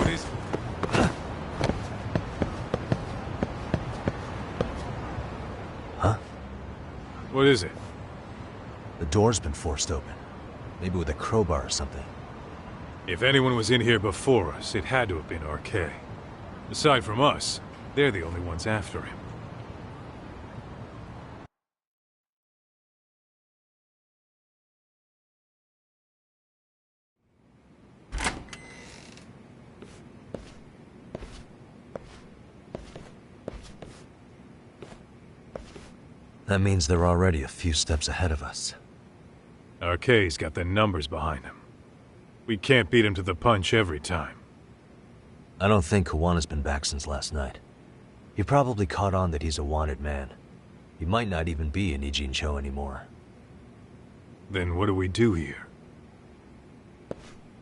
What is it? Huh? What is it? The door's been forced open. Maybe with a crowbar or something. If anyone was in here before us, it had to have been RK. Aside from us, they're the only ones after him. That means they're already a few steps ahead of us. RK's got the numbers behind him. We can't beat him to the punch every time. I don't think Kuwana's been back since last night. He probably caught on that he's a wanted man. He might not even be in Ijincho anymore. Then what do we do here?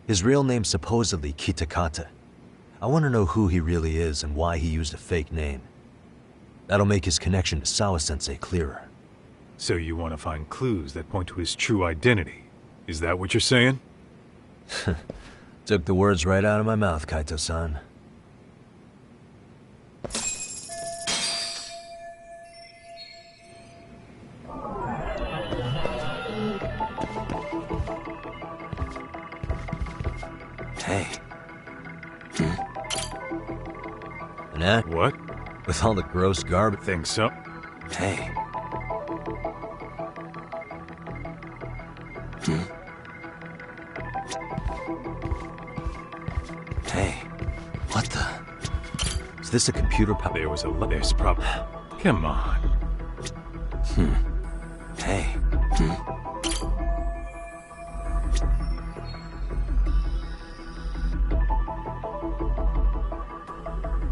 His real name's supposedly Kitakata. I want to know who he really is and why he used a fake name. That'll make his connection to Sawa-sensei clearer. So you want to find clues that point to his true identity? Is that what you're saying? Took the words right out of my mouth, Kaito-san. Hey. Annette? What? With all the gross garbage. Think so? Hey. Hey. What the? Is this a computer power? There was a... There's probably... Come on. Hey.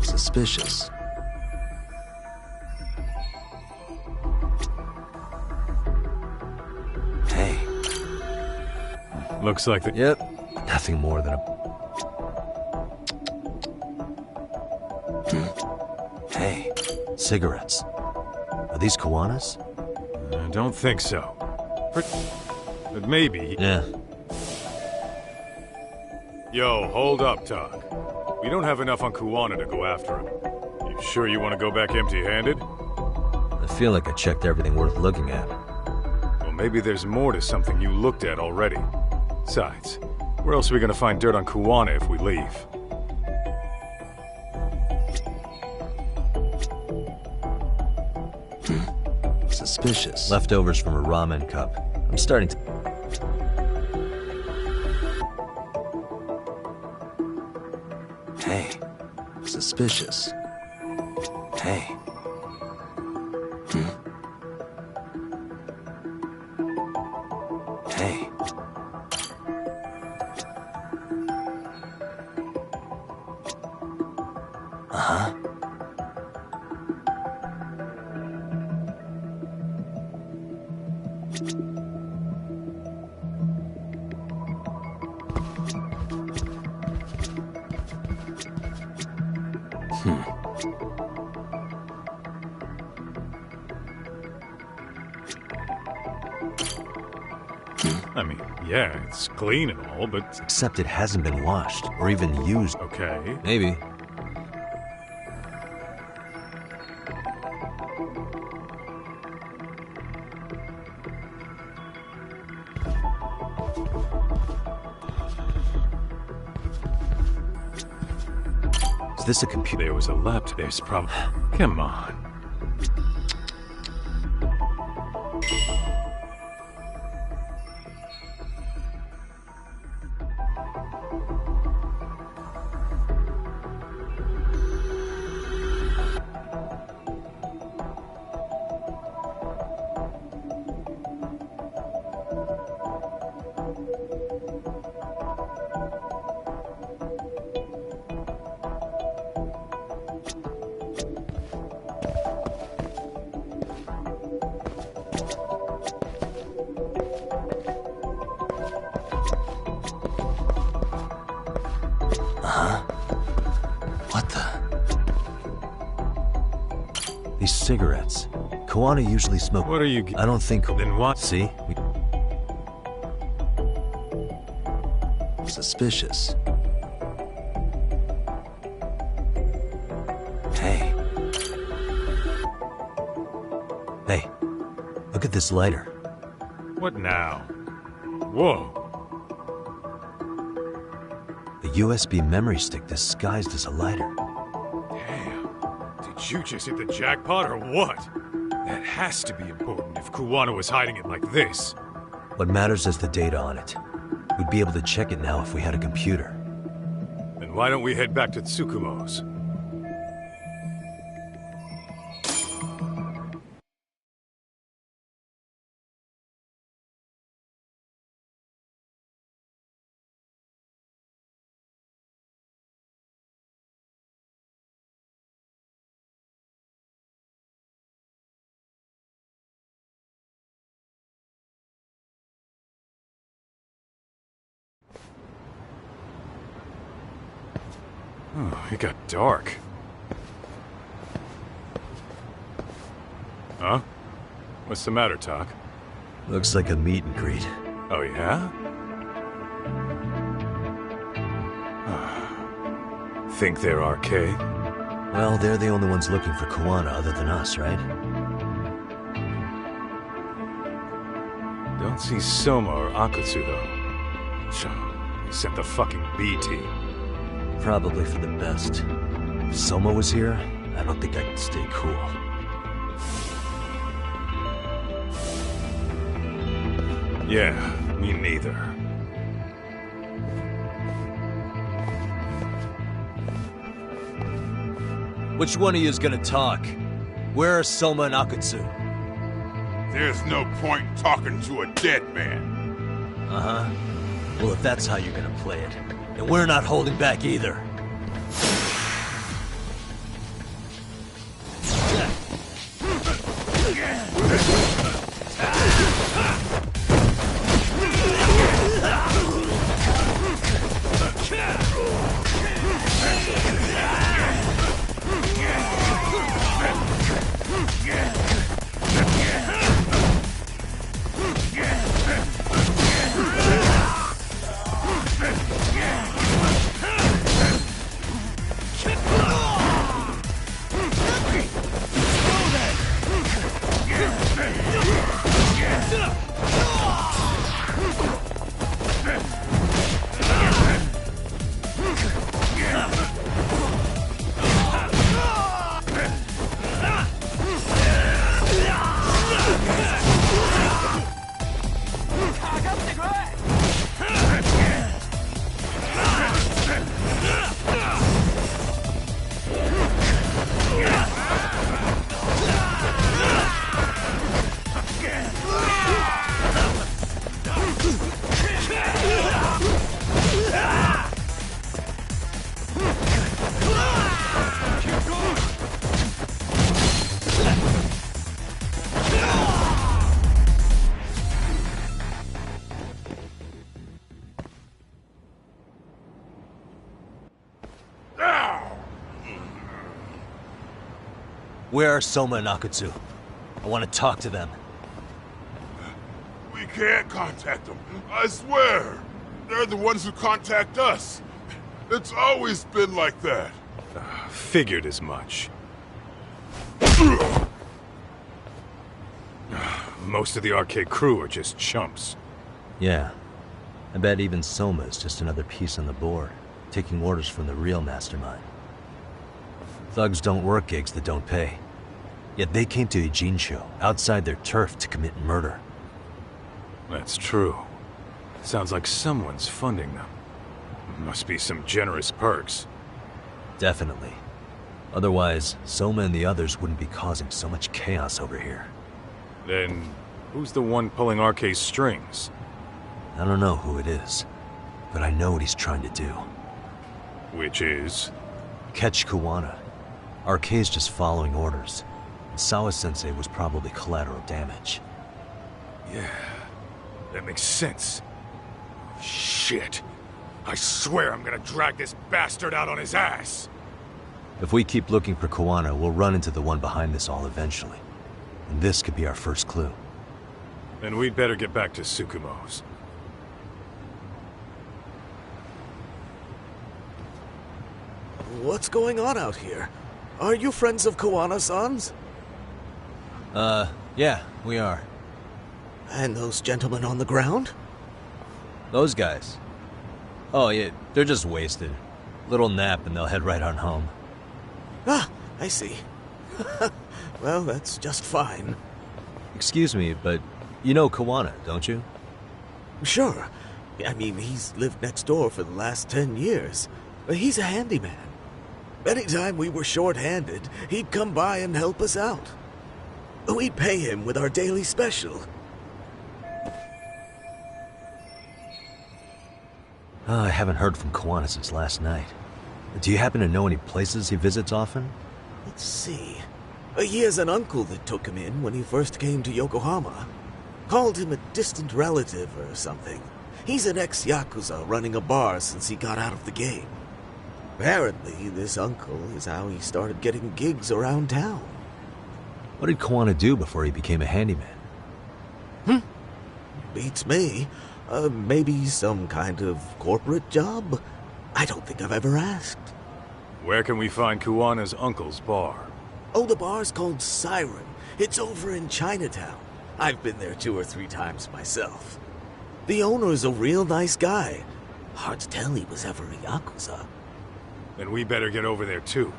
Suspicious. Hey. Looks like the... Yep. Nothing more than a... Hey. Cigarettes. Are these Kuwana's? I don't think so. But maybe... Yeah. Yo, hold up, Tog. We don't have enough on Kuwana to go after him. You sure you want to go back empty-handed? I feel like I checked everything worth looking at. Well, maybe there's more to something you looked at already. Besides, where else are we gonna find dirt on Kuwana if we leave? Suspicious. Leftovers from a ramen cup. I'm starting to... Hey. Suspicious. Hey. Hey. Uh-huh. I mean, yeah, it's clean and all, but... Except it hasn't been washed, or even used. Okay. Maybe. Is this a computer? There was a laptop. There's probably... Come on. What the? These cigarettes. Kuwana usually smoke... What are you... I don't think... Then what? See? Suspicious. at this lighter. What now? Whoa. A USB memory stick disguised as a lighter. Damn. Did you just hit the jackpot or what? That has to be important if Kuwana was hiding it like this. What matters is the data on it. We'd be able to check it now if we had a computer. Then why don't we head back to Tsukumo's? Oh, it got dark. Huh? What's the matter, Tak? Looks like a meet and greet. Oh, yeah? Think they're RK? Well, they're the only ones looking for Kuwana other than us, right? Don't see Soma or Akutsu, though. So, they sent the fucking B team. Probably for the best. If Soma was here, I don't think I could stay cool. Yeah, me neither. Which one of you is gonna talk? Where are Soma and Akutsu? There's no point talking to a dead man. Uh-huh. Well, if that's how you're gonna play it, then we're not holding back either. Where are Soma and Akutsu? I want to talk to them. We can't contact them, I swear. They're the ones who contact us. It's always been like that. Figured as much. Most of the arcade crew are just chumps. Yeah. I bet even Soma is just another piece on the board, taking orders from the real mastermind. Thugs don't work gigs that don't pay. Yet they came to Ijincho, outside their turf, to commit murder. That's true. Sounds like someone's funding them. Must be some generous perks. Definitely. Otherwise, Soma and the others wouldn't be causing so much chaos over here. Then, who's the one pulling RK's strings? I don't know who it is, but I know what he's trying to do. Which is? Catch Kuwana. RK's just following orders. And Sawa-sensei was probably collateral damage. Yeah, that makes sense. Shit. I swear I'm gonna drag this bastard out on his ass! If we keep looking for Kuwana, we'll run into the one behind this all eventually. And this could be our first clue. Then we'd better get back to Tsukumo's. What's going on out here? Are you friends of Kuwana-san's? Yeah, we are. And those gentlemen on the ground? Those guys. Oh, yeah, they're just wasted. Little nap and they'll head right on home. Ah, I see. Well, that's just fine. Excuse me, but you know Kawana, don't you? Sure. I mean, he's lived next door for the last 10 years. He's a handyman. Anytime we were short-handed, he'd come by and help us out. We'd pay him with our daily special. I haven't heard from Kawana since last night. Do you happen to know any places he visits often? Let's see. He has an uncle that took him in when he first came to Yokohama. Called him a distant relative or something. He's an ex-Yakuza running a bar since he got out of the game. Apparently, this uncle is how he started getting gigs around town. What did Kawana do before he became a handyman? Beats me. Maybe some kind of corporate job? I don't think I've ever asked. Where can we find Kuwana's uncle's bar? Oh, the bar's called Siren. It's over in Chinatown. I've been there 2 or 3 times myself. The owner's a real nice guy. Hard to tell he was ever a Yakuza. Then we better get over there too.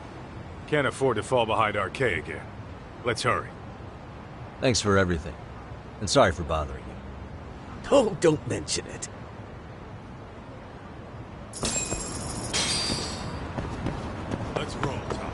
Can't afford to fall behind RK again. Let's hurry. Thanks for everything. And sorry for bothering you. Oh, don't mention it. Let's roll, Tom.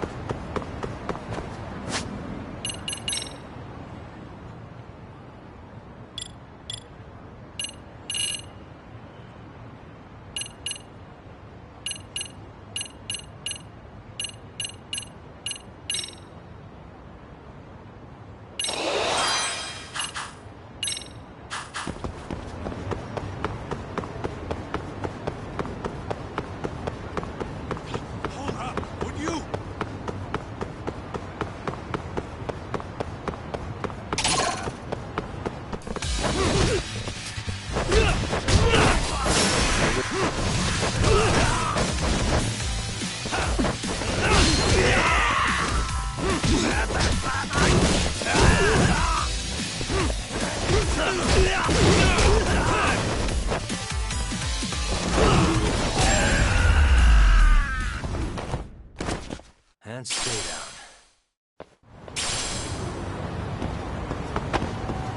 And stay down.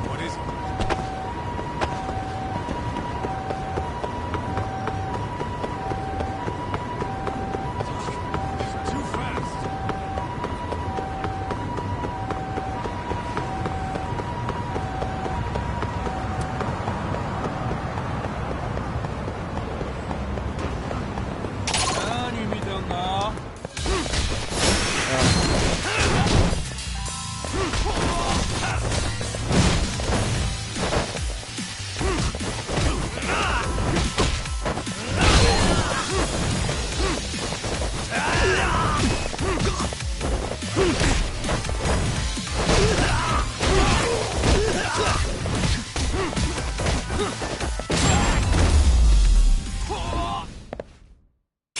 What is it? Too fast.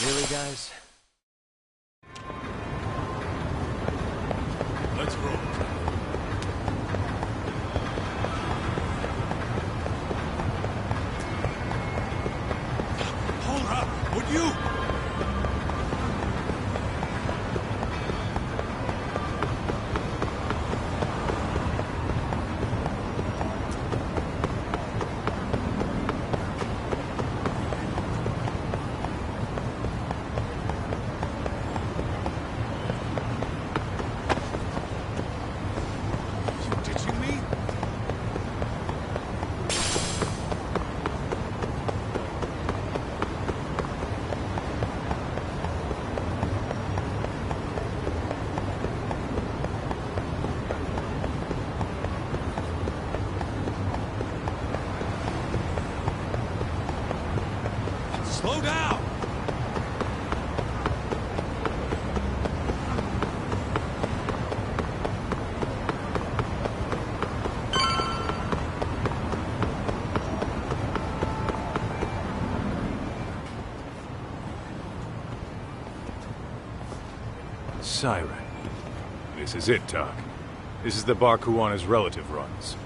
Really, guys? Let's roll. Hold up, would you? You ditching me? Slow down! Siren. This is it, Doc. This is the bar Kuwana's relative runs.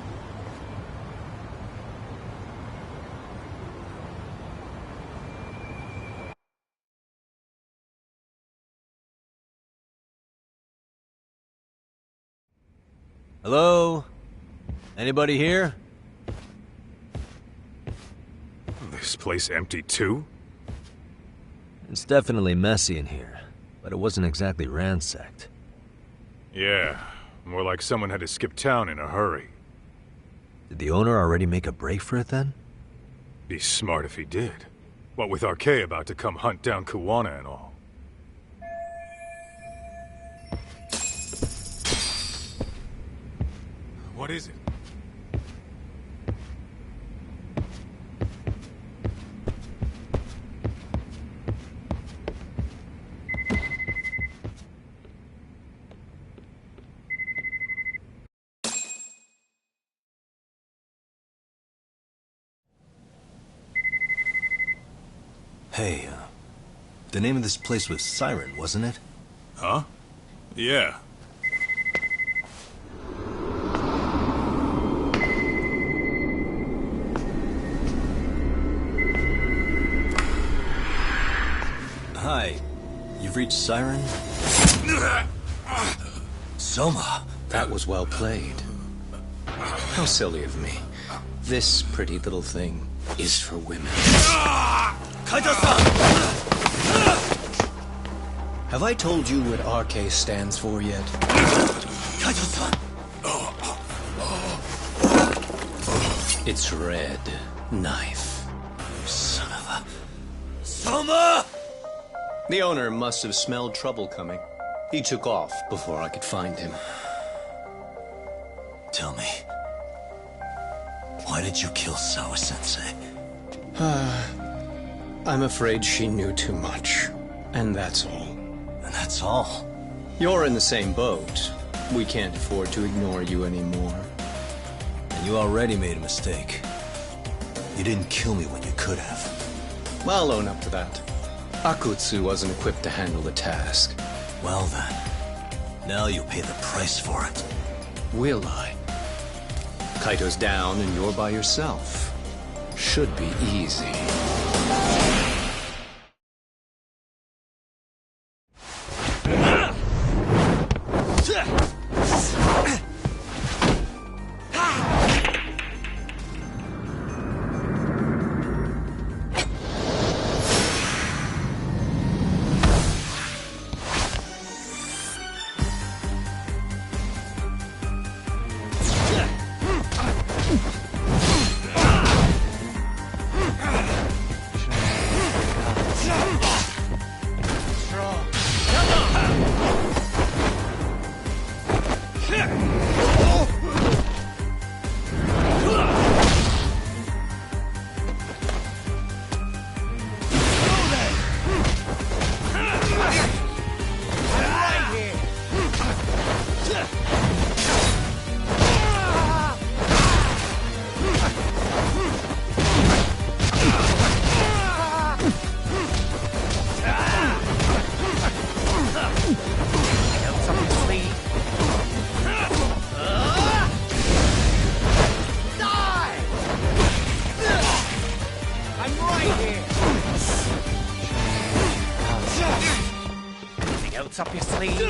Hello? Anybody here? This place empty too? It's definitely messy in here, but it wasn't exactly ransacked. Yeah, more like someone had to skip town in a hurry. Did the owner already make a break for it then? Be smart if he did. What with Arkay about to come hunt down Kuwana and all. What is it? Hey, the name of this place was Siren, wasn't it? Huh? Yeah. Hi. You've reached Siren? Soma. That was well played. How silly of me. This pretty little thing is for women. Kaito-san! Have I told you what RK stands for yet? Kaito-san! It's Red Knife. Son of a... Soma! The owner must have smelled trouble coming. He took off before I could find him. Tell me, why did you kill Sawa-sensei? I'm afraid she knew too much. And that's all. And that's all? You're in the same boat. We can't afford to ignore you anymore. And you already made a mistake. You didn't kill me when you could have. I'll own up to that. Akutsu wasn't equipped to handle the task. Well then, now you'll pay the price for it. Will I? Kaito's down and you're by yourself. Should be easy. Up your sleeve.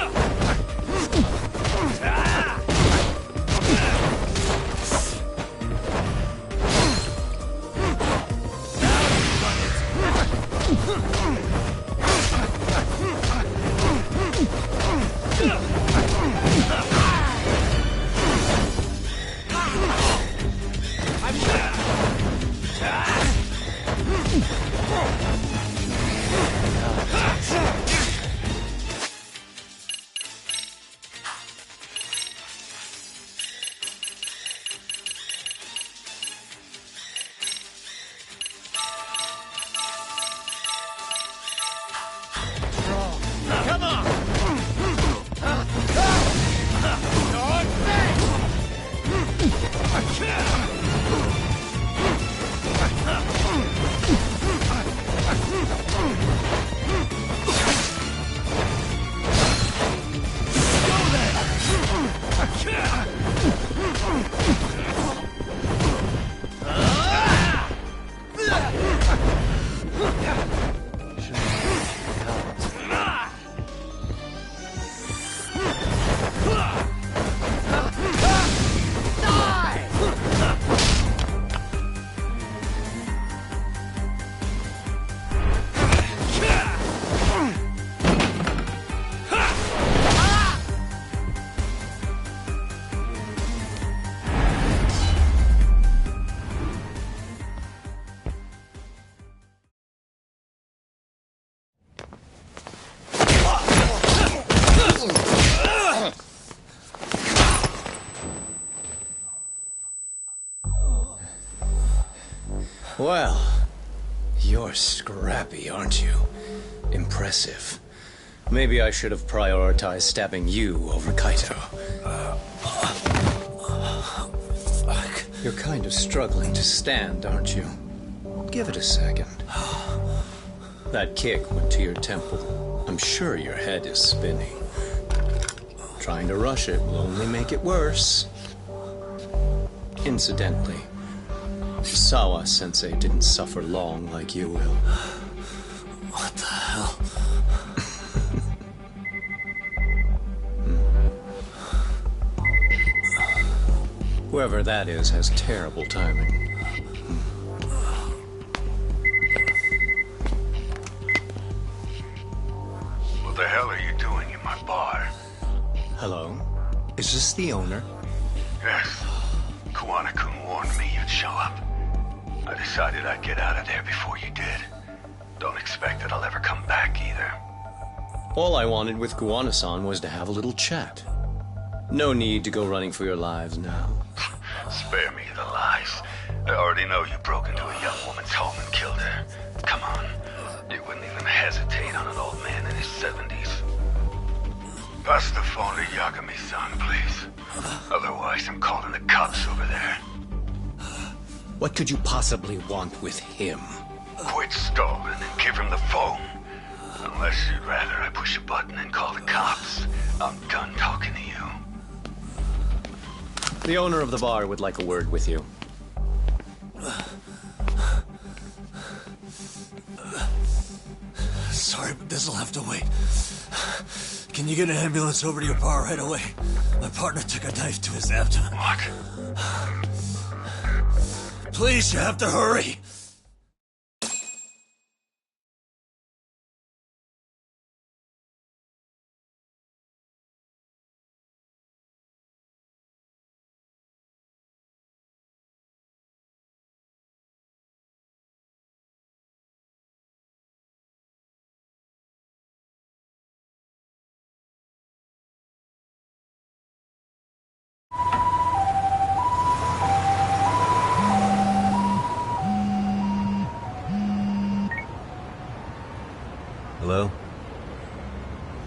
Well, you're scrappy, aren't you? Impressive. Maybe I should have prioritized stabbing you over Kaito. You're kind of struggling to stand, aren't you? Give it a second. That kick went to your temple. I'm sure your head is spinning. Trying to rush it will only make it worse. Incidentally, Sawa-sensei didn't suffer long like you will. What the hell? Whoever that is has terrible timing. What the hell are you doing in my bar? Hello? Is this the owner? Yes. Kuwana-kun warned me you'd show up. I decided I'd get out of there before you did. Don't expect that I'll ever come back either. All I wanted with Kuwana-san was to have a little chat. No need to go running for your lives now. Spare me the lies. I already know you broke into a young woman's home and killed her. Come on. You wouldn't even hesitate on an old man in his 70s. Pass the phone to Yagami-san, please. Otherwise, I'm calling the cops over there. What could you possibly want with him? Quit stalling and give him the phone. Unless you'd rather I push a button and call the cops. I'm done talking to you. The owner of the bar would like a word with you. Sorry, but this'll have to wait. Can you get an ambulance over to your bar right away? My partner took a knife to his abdomen. What? Please, you have to hurry. Hello?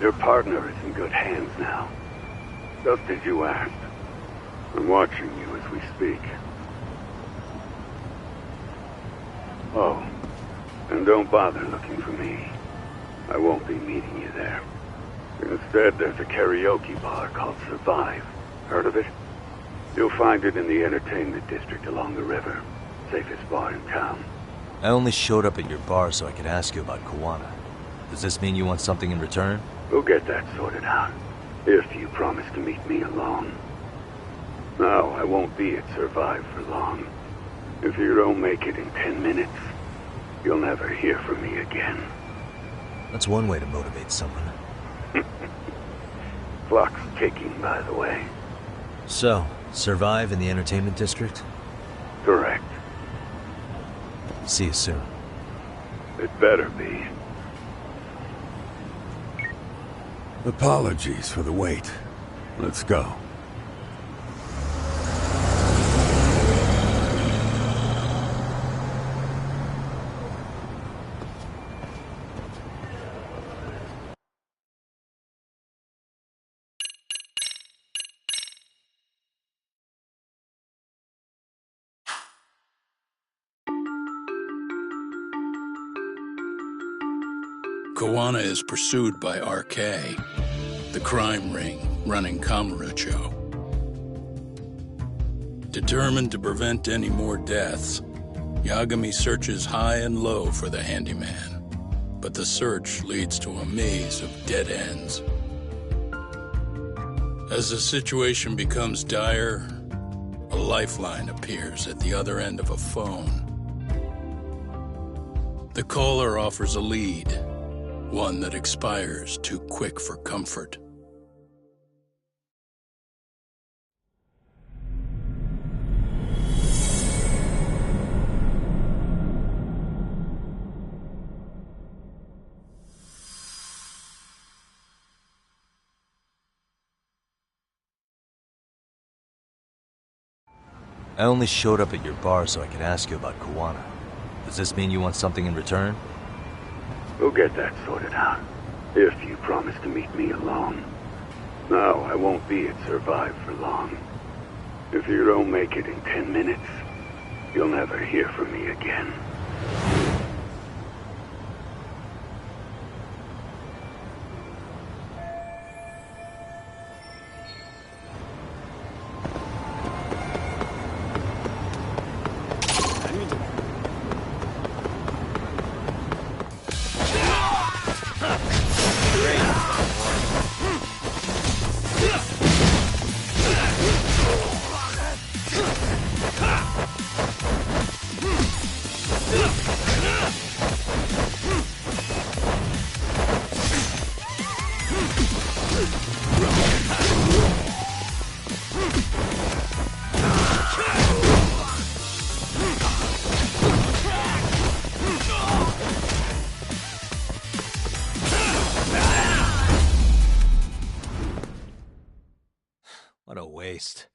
Your partner is in good hands now. Just as you asked. I'm watching you as we speak. Oh, and don't bother looking for me. I won't be meeting you there. Instead, there's a karaoke bar called Survive. Heard of it? You'll find it in the entertainment district along the river. Safest bar in town. I only showed up at your bar so I could ask you about Kuwana. Does this mean you want something in return? We'll get that sorted out. If you promise to meet me alone. No, I won't be at Survive for long. If you don't make it in 10 minutes, you'll never hear from me again. That's one way to motivate someone. Clock's ticking, by the way. So, Survive in the entertainment district? Correct. See you soon. It better be. Apologies for the wait. Let's go. Kuwana is pursued by RK, the crime ring running Kamurocho. Determined to prevent any more deaths, Yagami searches high and low for the handyman, but the search leads to a maze of dead ends. As the situation becomes dire, a lifeline appears at the other end of a phone. The caller offers a lead, one that expires too quick for comfort. I only showed up at your bar so I could ask you about Kuwana. Does this mean you want something in return? We'll get that sorted out. If you promise to meet me alone. No, I won't be at Survive for long. If you don't make it in 10 minutes, you'll never hear from me again. What a waste.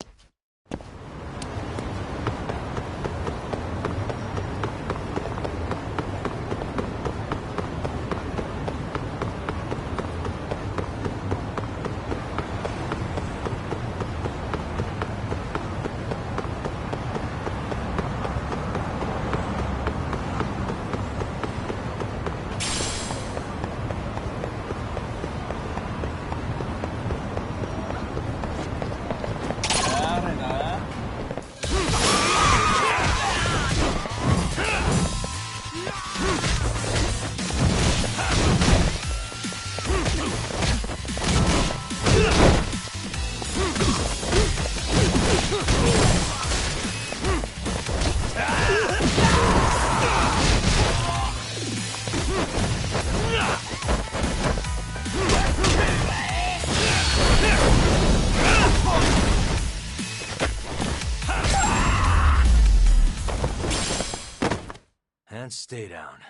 And stay down.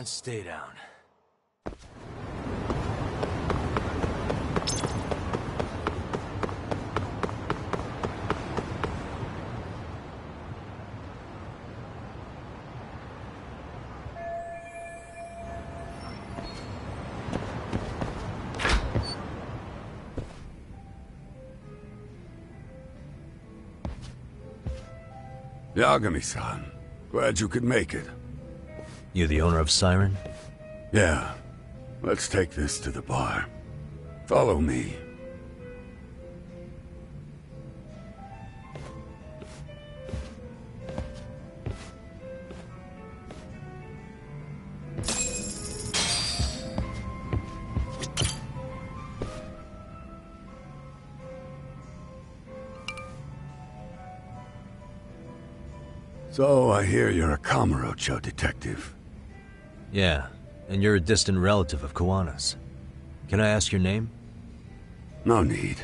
stay down. Yagami-san, glad you could make it. You the owner of Siren? Yeah. Let's take this to the bar. Follow me. So, I hear you're a Kamurocho detective. Yeah, and you're a distant relative of Kawana's. Can I ask your name? No need.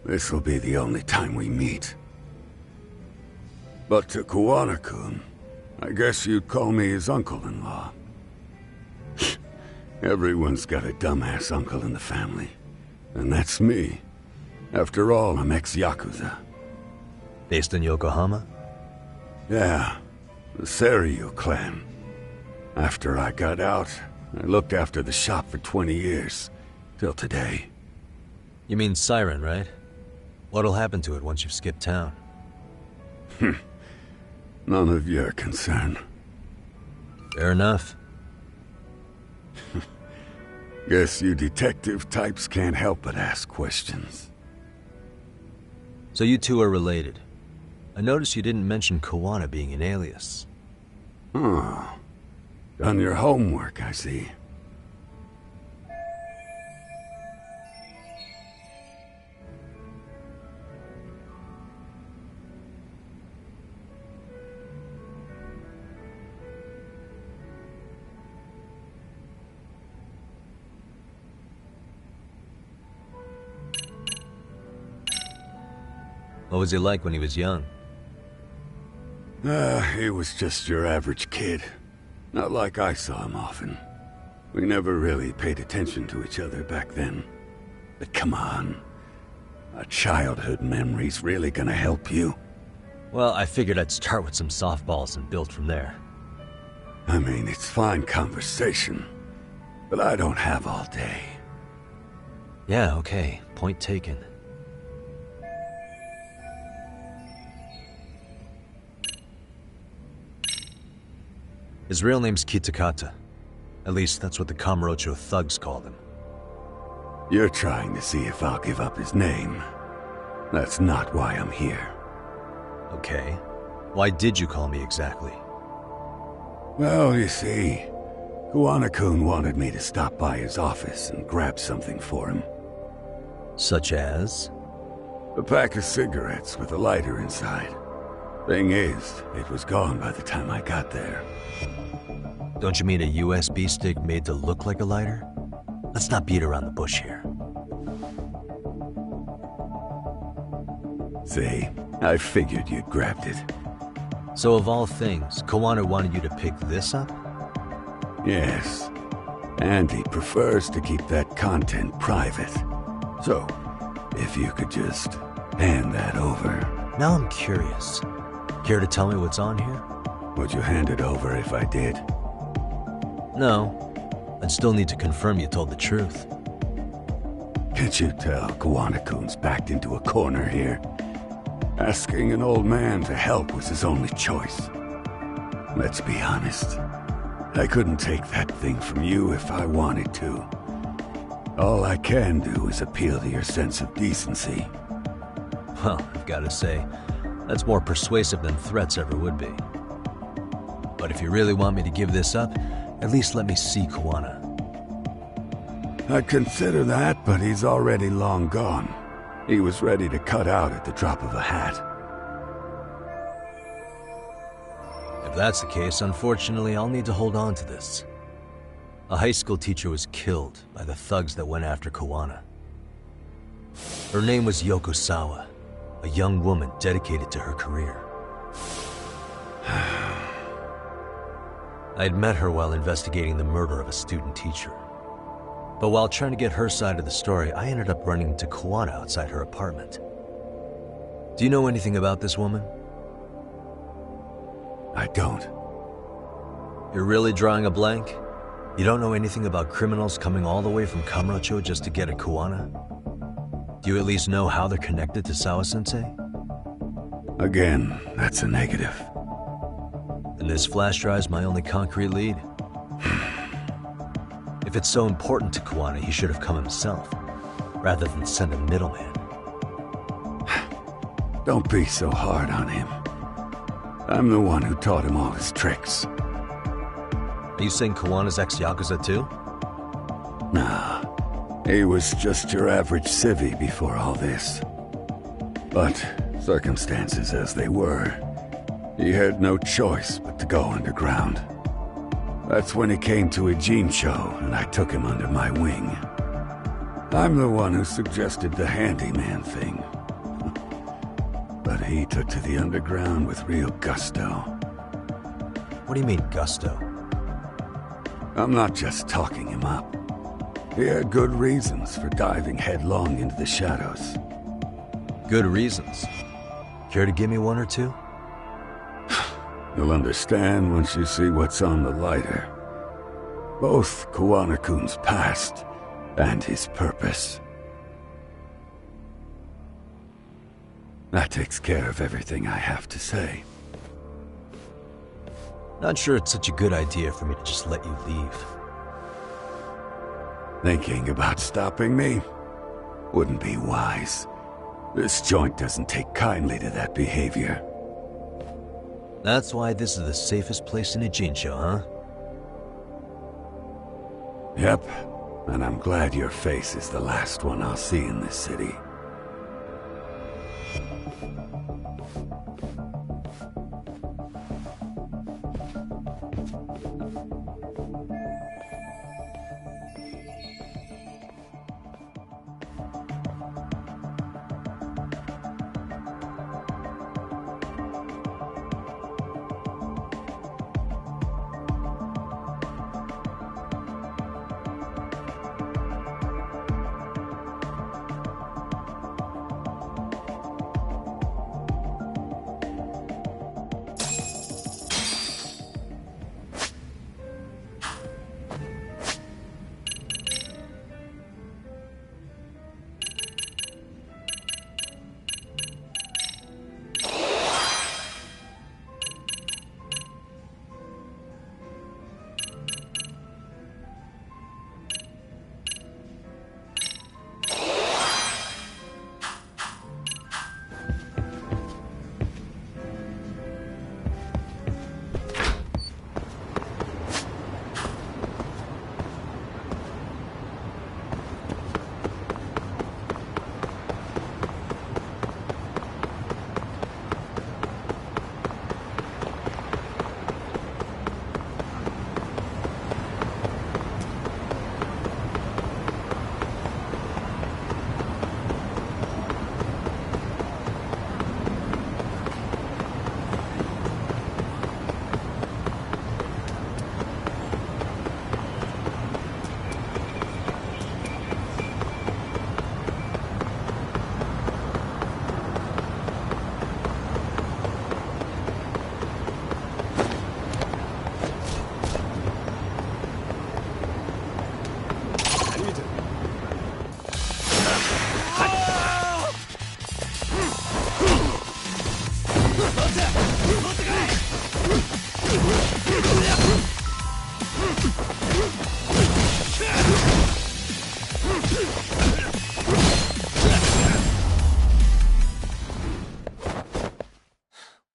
This'll be the only time we meet. But to Kawana-kun, I guess you'd call me his uncle-in-law. Everyone's got a dumbass uncle in the family. And that's me. After all, I'm ex-Yakuza. Based in Yokohama? Yeah, the Seiryu clan. After I got out, I looked after the shop for 20 years. Till today. You mean Siren, right? What'll happen to it once you've skipped town? None of your concern. Fair enough. Guess you detective types can't help but ask questions. So you two are related. I noticed you didn't mention Kawana being an alias. Oh. Done your homework, I see. What was he like when he was young? He was just your average kid. Not like I saw him often. We never really paid attention to each other back then. But come on. A childhood memory's really gonna help you? Well, I figured I'd start with some softballs and build from there. I mean, it's fine conversation. But I don't have all day. Yeah, okay. Point taken. His real name's Kitakata. At least that's what the Kamurocho thugs called him. You're trying to see if I'll give up his name. That's not why I'm here. Okay. Why did you call me exactly? Well, you see, Kawana-kun wanted me to stop by his office and grab something for him. Such as? A pack of cigarettes with a lighter inside. Thing is, it was gone by the time I got there. Don't you mean a USB stick made to look like a lighter? Let's not beat around the bush here. See, I figured you'd grabbed it. So of all things, Kawana wanted you to pick this up? Yes. And he prefers to keep that content private. So, if you could just hand that over. Now I'm curious. Care to tell me what's on here? Would you hand it over if I did? No. I'd still need to confirm you told the truth. Can't you tell Kawana-kun's backed into a corner here? Asking an old man to help was his only choice. Let's be honest. I couldn't take that thing from you if I wanted to. All I can do is appeal to your sense of decency. Well, I've got to say, that's more persuasive than threats ever would be. But if you really want me to give this up, at least let me see Kawana. I'd consider that, but he's already long gone. He was ready to cut out at the drop of a hat. If that's the case, unfortunately, I'll need to hold on to this. A high school teacher was killed by the thugs that went after Kawana. Her name was Yoko Sawa, a young woman dedicated to her career. I'd met her while investigating the murder of a student teacher. But while trying to get her side of the story, I ended up running into Kuwana outside her apartment. Do you know anything about this woman? I don't. You're really drawing a blank? You don't know anything about criminals coming all the way from Kamurocho just to get at Kuwana? Do you at least know how they're connected to Sawa-sensei? Again, that's a negative. And this flash drive's my only concrete lead. If it's so important to Kuwana, he should have come himself, rather than send a middleman. Don't be so hard on him. I'm the one who taught him all his tricks. Are you saying Kuwana's ex-Yakuza too? Nah, he was just your average civvy before all this. But circumstances as they were, he had no choice but to go underground. That's when he came to Ijincho, and I took him under my wing. I'm the one who suggested the handyman thing. But he took to the underground with real gusto. What do you mean, gusto? I'm not just talking him up. He had good reasons for diving headlong into the shadows. Good reasons. Care to give me one or two? You'll understand once you see what's on the lighter. Both Kuwana-kun's past and his purpose. That takes care of everything I have to say. Not sure it's such a good idea for me to just let you leave. Thinking about stopping me? Wouldn't be wise. This joint doesn't take kindly to that behavior. That's why this is the safest place in Ijincho, huh? Yep, and I'm glad your face is the last one I'll see in this city.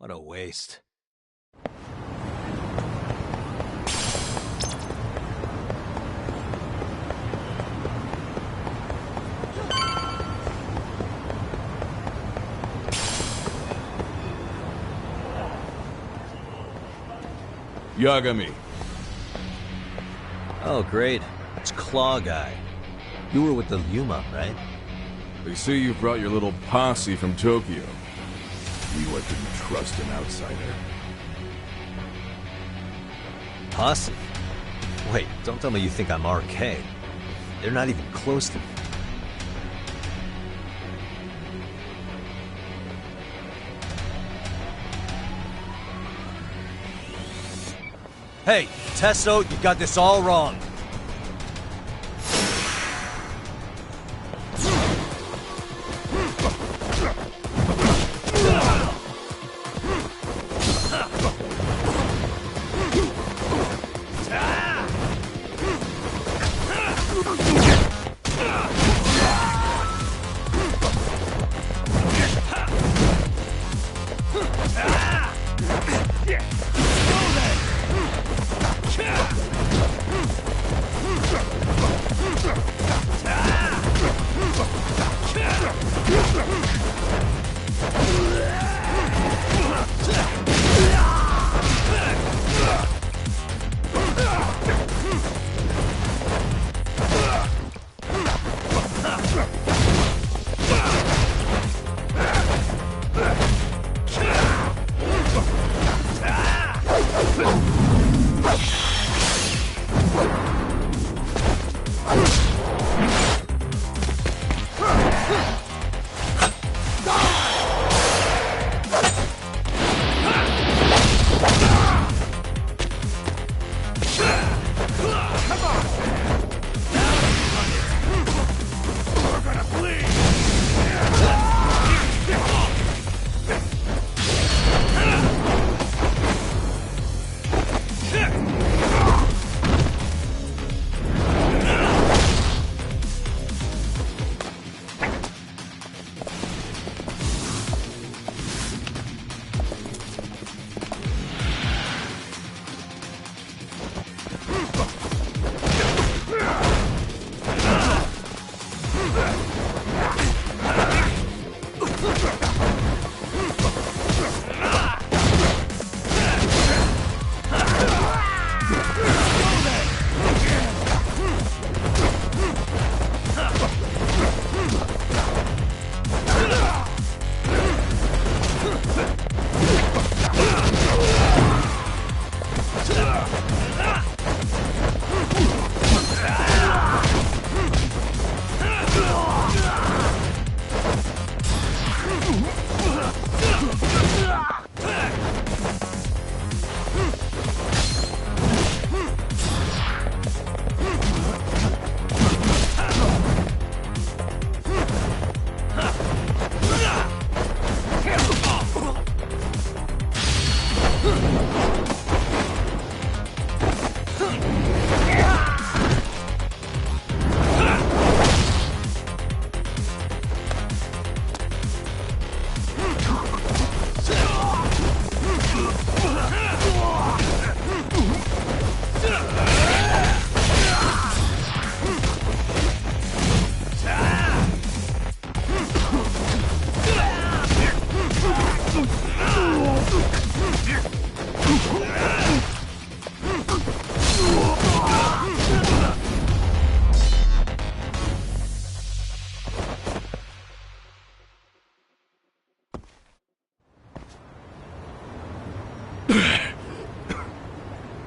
What a waste. Yagami. Oh, great. It's Claw Guy. You were with the Yuma, right? They say you brought your little posse from Tokyo. You didn't trust an outsider. Posse? Wait, don't tell me you think I'm RK. They're not even close to me. Hey, Tesso, you got this all wrong.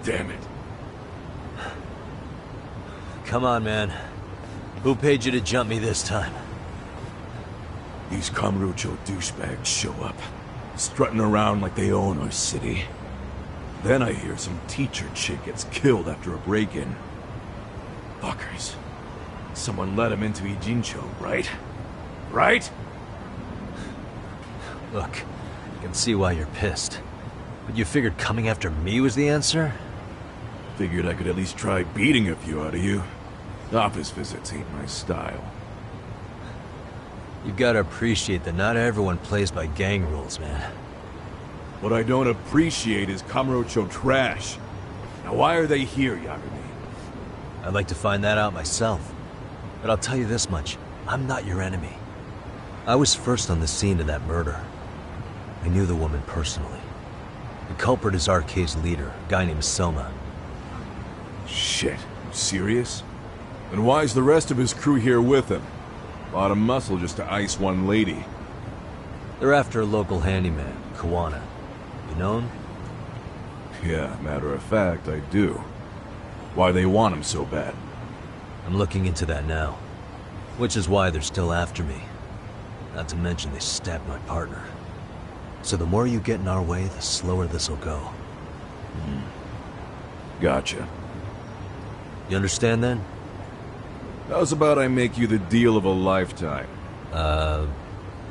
Damn it. Come on, man. Who paid you to jump me this time? These Kamurocho douchebags show up, strutting around like they own our city. Then I hear some teacher chick gets killed after a break-in. Fuckers. Someone let him into Ijincho, right? Right? Look, I can see why you're pissed. But you figured coming after me was the answer? Figured I could at least try beating a few out of you. Office visits ain't my style. You've got to appreciate that not everyone plays by gang rules, man. What I don't appreciate is Kamurocho trash. Now why are they here, Yagami? I'd like to find that out myself. But I'll tell you this much, I'm not your enemy. I was first on the scene of that murder. I knew the woman personally. The culprit is RK's leader, a guy named Soma. Shit, you serious? Then why is the rest of his crew here with him? A lot of muscle just to ice one lady. They're after a local handyman, Kawana. You know him? Yeah, matter of fact, I do. Why they want him so bad? I'm looking into that now. Which is why they're still after me. Not to mention they stabbed my partner. So the more you get in our way, the slower this'll go. Gotcha. You understand then? How's about I make you the deal of a lifetime?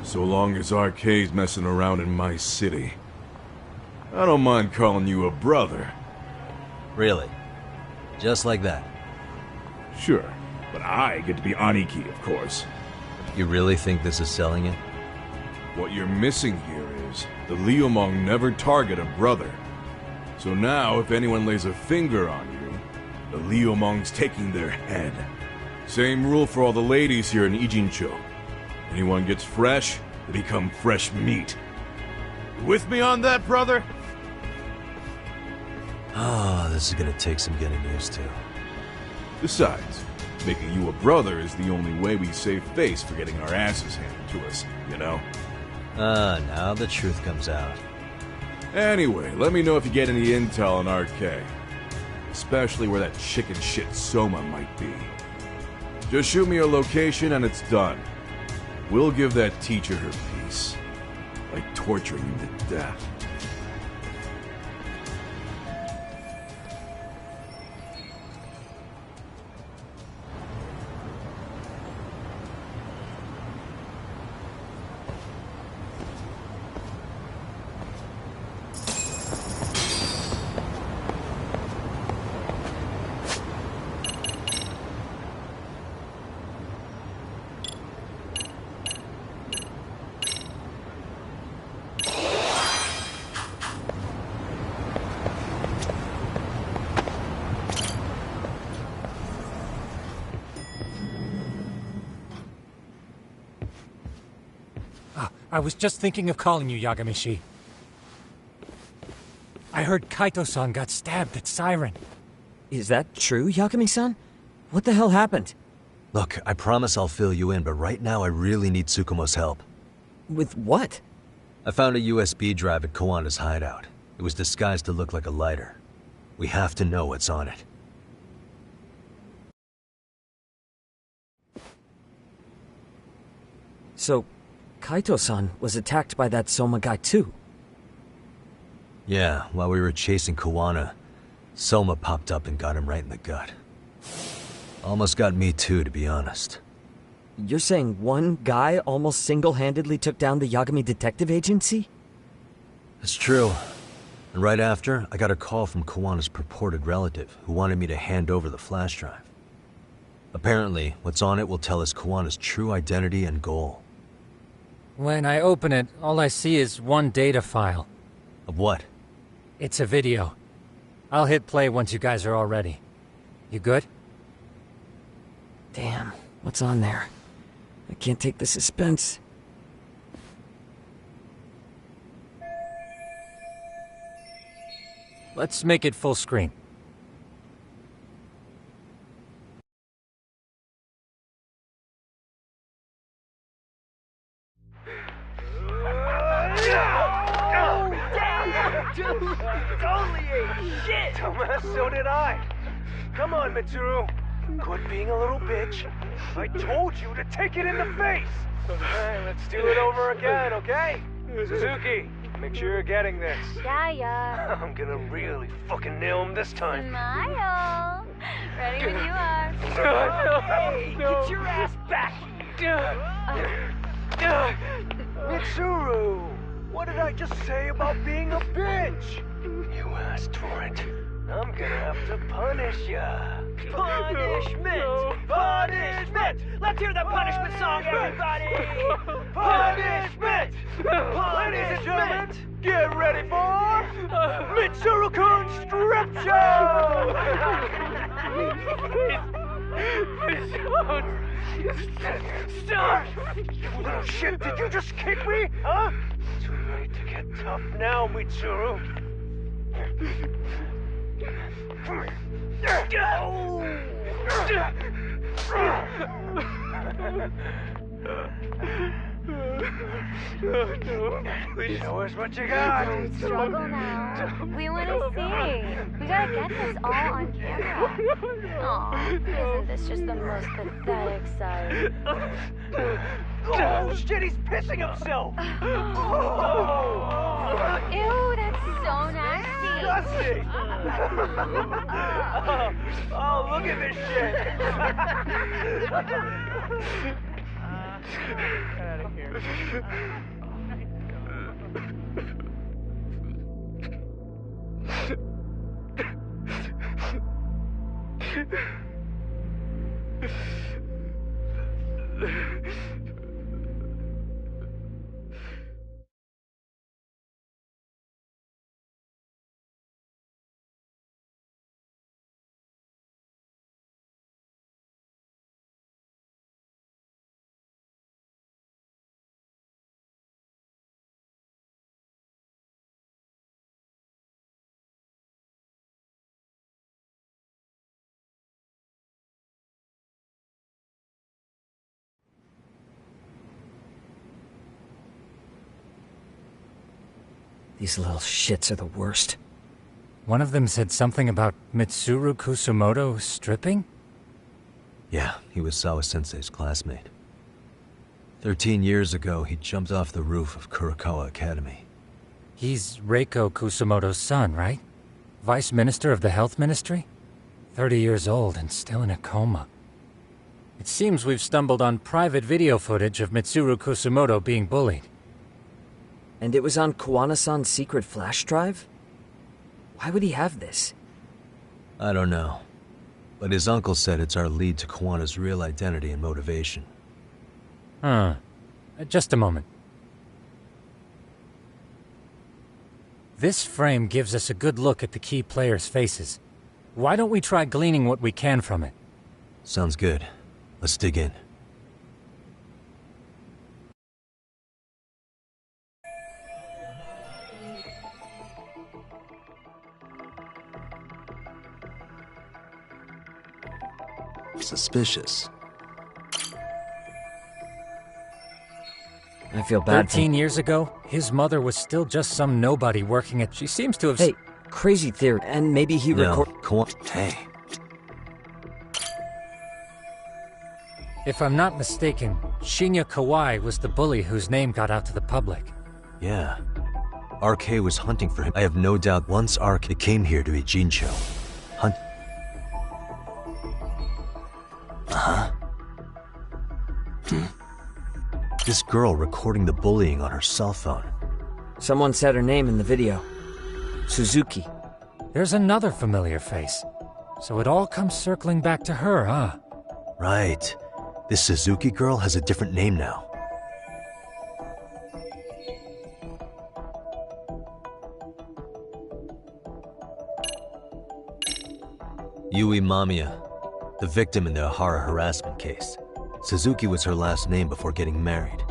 So long as Arcade's messing around in my city. I don't mind calling you a brother. Really? Just like that? Sure, but I get to be Aniki, of course. You really think this is selling it? What you're missing here is the Liumang never target a brother. So now, if anyone lays a finger on you, the Liumang's taking their head. Same rule for all the ladies here in Ijincho. Anyone gets fresh, they become fresh meat. You with me on that, brother? Oh, this is gonna take some getting used to. Besides, making you a brother is the only way we save face for getting our asses handed to us, you know? Now the truth comes out. Anyway, let me know if you get any intel on RK. Especially where that chicken shit Soma might be. Just shoot me a location and it's done. We'll give that teacher her piece. Like torturing him to death. I was just thinking of calling you, Yagamishi. I heard Kaito-san got stabbed at Siren. Is that true, Yagami-san? What the hell happened? Look, I promise I'll fill you in, but right now I really need Tsukumo's help. With what? I found a USB drive at Kawana's hideout. It was disguised to look like a lighter. We have to know what's on it. So, Kaito-san was attacked by that Soma guy too? Yeah, while we were chasing Kawana, Soma popped up and got him right in the gut. Almost got me too, to be honest. You're saying one guy almost single-handedly took down the Yagami Detective Agency? It's true. And right after, I got a call from Kawana's purported relative who wanted me to hand over the flash drive. Apparently, what's on it will tell us Kawana's true identity and goal. When I open it, all I see is one data file. Of what? It's a video. I'll hit play once you guys are all ready. You good? Damn, what's on there? I can't take the suspense. Let's make it full screen. Holy shit! Dumbass, so did I. Come on, Mitsuru. Quit being a little bitch. I told you to take it in the face. Alright, let's do it over again, okay? Suzuki, make sure you're getting this. Yeah. I'm gonna really fucking nail him this time. Smile. Ready when you are. Hey, get your ass back! Mitsuru! What did I just say about being a bitch? You asked for it. I'm gonna have to punish ya. Punishment! Punishment! Let's hear the punishment song, everybody! Punishment! Ladies and gentlemen, get ready for Mitsuru-kun Strip Show! Stop! You little shit, did you just kick me? Huh? Too late to get tough now, Mitsuru. Please show us what you got. Don't struggle now. We want to see. We gotta get this all on camera. Aw, isn't this just the most pathetic sight? Oh, shit, he's pissing himself. Ew, that's so nasty. Disgusting. Oh, look at this shit. Get out of here. These little shits are the worst. One of them said something about Mitsuru Kusumoto stripping? Yeah, he was Sawa-sensei's classmate. 13 years ago, he jumped off the roof of Kurokawa Academy. He's Reiko Kusumoto's son, right? Vice Minister of the Health Ministry? 30 years old and still in a coma. It seems we've stumbled on private video footage of Mitsuru Kusumoto being bullied. And it was on Kawana-san's secret flash drive? Why would he have this? I don't know. But his uncle said it's our lead to Kawana's real identity and motivation. Huh. Just a moment. This frame gives us a good look at the key players' faces. Why don't we try gleaning what we can from it? Sounds good. Let's dig in. Suspicious. I feel bad. 13 years ago, his mother was still just some nobody working at... She seems to have... Hey, crazy theory. And maybe he Hey. If I'm not mistaken, Shinya Kawai was the bully whose name got out to the public. Yeah. RK was hunting for him. I have no doubt once RK came here to Ijincho. Hunt... Uh-huh. This girl recording the bullying on her cell phone. Someone said her name in the video. Suzuki. There's another familiar face. So it all comes circling back to her, huh? Right. This Suzuki girl has a different name now. Yui Mamiya, the victim in the Ahara harassment case. Suzuki was her last name before getting married.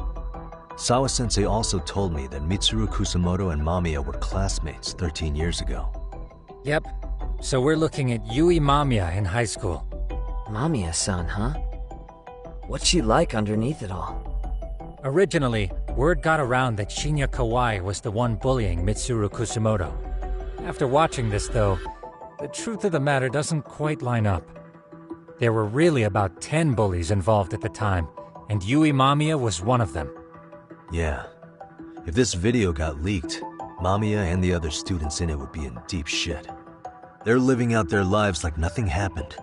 Sawa-sensei also told me that Mitsuru Kusumoto and Mamiya were classmates 13 years ago. Yep. So we're looking at Yui Mamiya in high school. Mamiya-san, huh? What's she like underneath it all? Originally, word got around that Shinya Kawai was the one bullying Mitsuru Kusumoto. After watching this, though, the truth of the matter doesn't quite line up. There were really about 10 bullies involved at the time, and Yui Mamiya was one of them. Yeah. If this video got leaked, Mamiya and the other students in it would be in deep shit. They're living out their lives like nothing happened,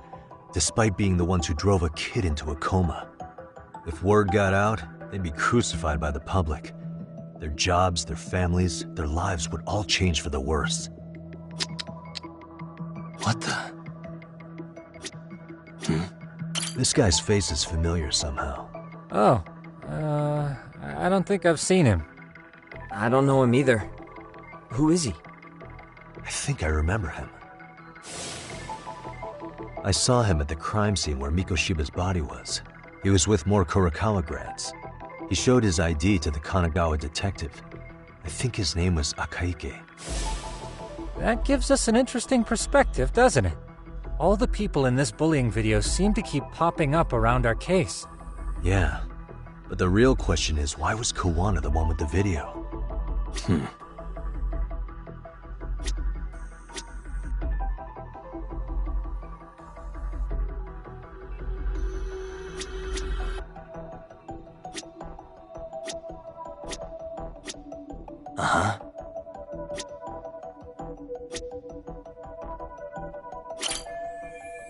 despite being the ones who drove a kid into a coma. If word got out, they'd be crucified by the public. Their jobs, their families, their lives would all change for the worse. What the? This guy's face is familiar somehow. Oh, I don't think I've seen him. I don't know him either. Who is he? I think I remember him. I saw him at the crime scene where Mikoshiba's body was. He was with more Kurokawa grads. He showed his ID to the Kanagawa detective. I think his name was Akaike. That gives us an interesting perspective, doesn't it? All the people in this bullying video seem to keep popping up around our case. Yeah, But the real question is, why was Kawana the one with the video? Uh-huh.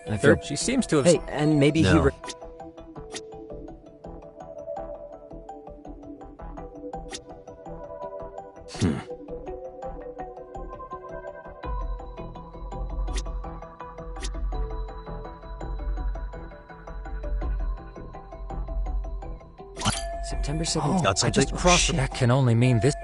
I feel... She seems to have... Hey, and maybe No. September 17th. Got I just something? crossed. Shit. That can only mean this.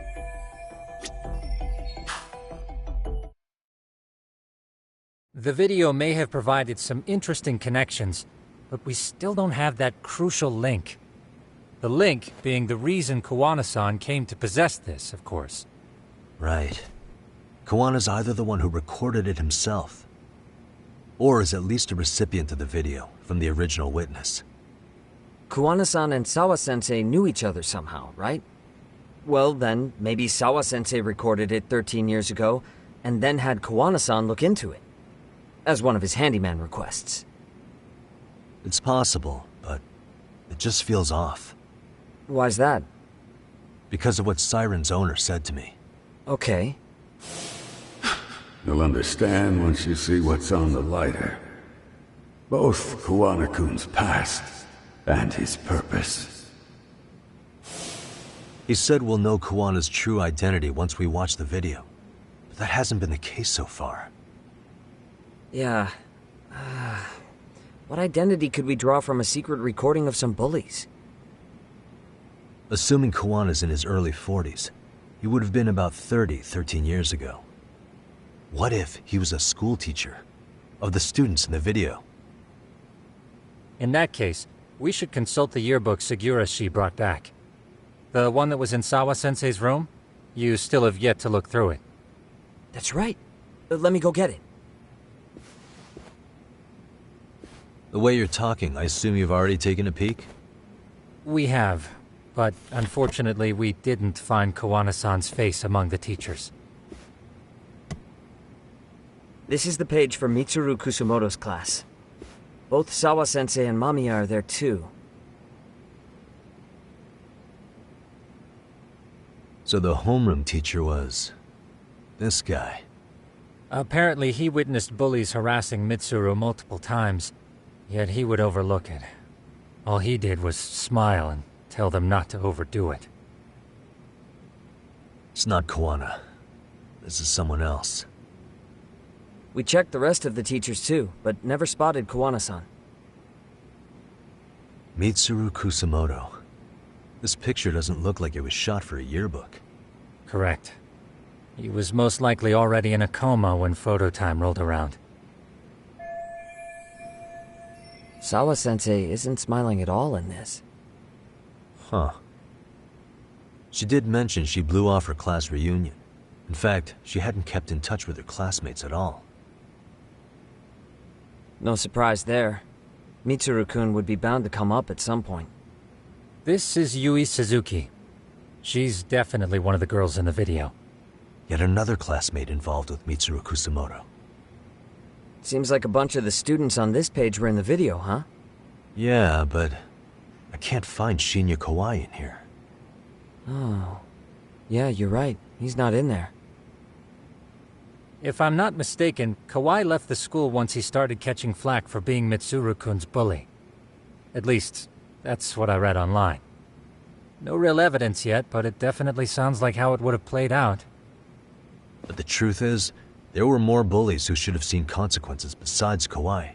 The video may have provided some interesting connections, but we still don't have that crucial link. The link being the reason Kawana-san came to possess this, of course. Right. Kawana's either the one who recorded it himself, or is at least a recipient of the video from the original witness. Kawana-san and Sawa-sensei knew each other somehow, right? Well, then, maybe Sawa-sensei recorded it 13 years ago, and then had Kawana-san look into it, as one of his handyman requests. It's possible, but it just feels off. Why's that? Because of what Siren's owner said to me. Okay. You'll understand once you see what's on the lighter. Both Kawana-kun's past and his purpose. He said we'll know Kawana's true identity once we watch the video. But that hasn't been the case so far. Yeah. What identity could we draw from a secret recording of some bullies? Assuming Kawana's in his early 40s, he would have been about 13 years ago. What if he was a school teacher of the students in the video? In that case, we should consult the yearbook Segurashi brought back. The one that was in Sawa-sensei's room? You still have yet to look through it. That's right. Let me go get it. The way you're talking, I assume you've already taken a peek? We have, but unfortunately we didn't find Kawana-san's face among the teachers. This is the page for Mitsuru Kusumoto's class. Both Sawa-sensei and Mamiya are there too. So the homeroom teacher was... this guy. Apparently he witnessed bullies harassing Mitsuru multiple times, yet he would overlook it. All he did was smile and tell them not to overdo it. It's not Kawana. This is someone else. We checked the rest of the teachers too, but never spotted Kawana-san. Mitsuru Kusumoto. This picture doesn't look like it was shot for a yearbook. Correct. He was most likely already in a coma when photo time rolled around. Sawa-sensei isn't smiling at all in this. Huh. She did mention she blew off her class reunion. In fact, she hadn't kept in touch with her classmates at all. No surprise there. Mitsuru-kun would be bound to come up at some point. This is Yui Suzuki. She's definitely one of the girls in the video. Yet another classmate involved with Mitsuru Kusumoto. Seems like a bunch of the students on this page were in the video, huh? Yeah, but I can't find Shinya Kawai in here. Oh. Yeah, you're right. He's not in there. If I'm not mistaken, Kawai left the school once he started catching flack for being Mitsuru-kun's bully. At least, that's what I read online. No real evidence yet, but it definitely sounds like how it would have played out. But the truth is, there were more bullies who should have seen consequences besides Kawai.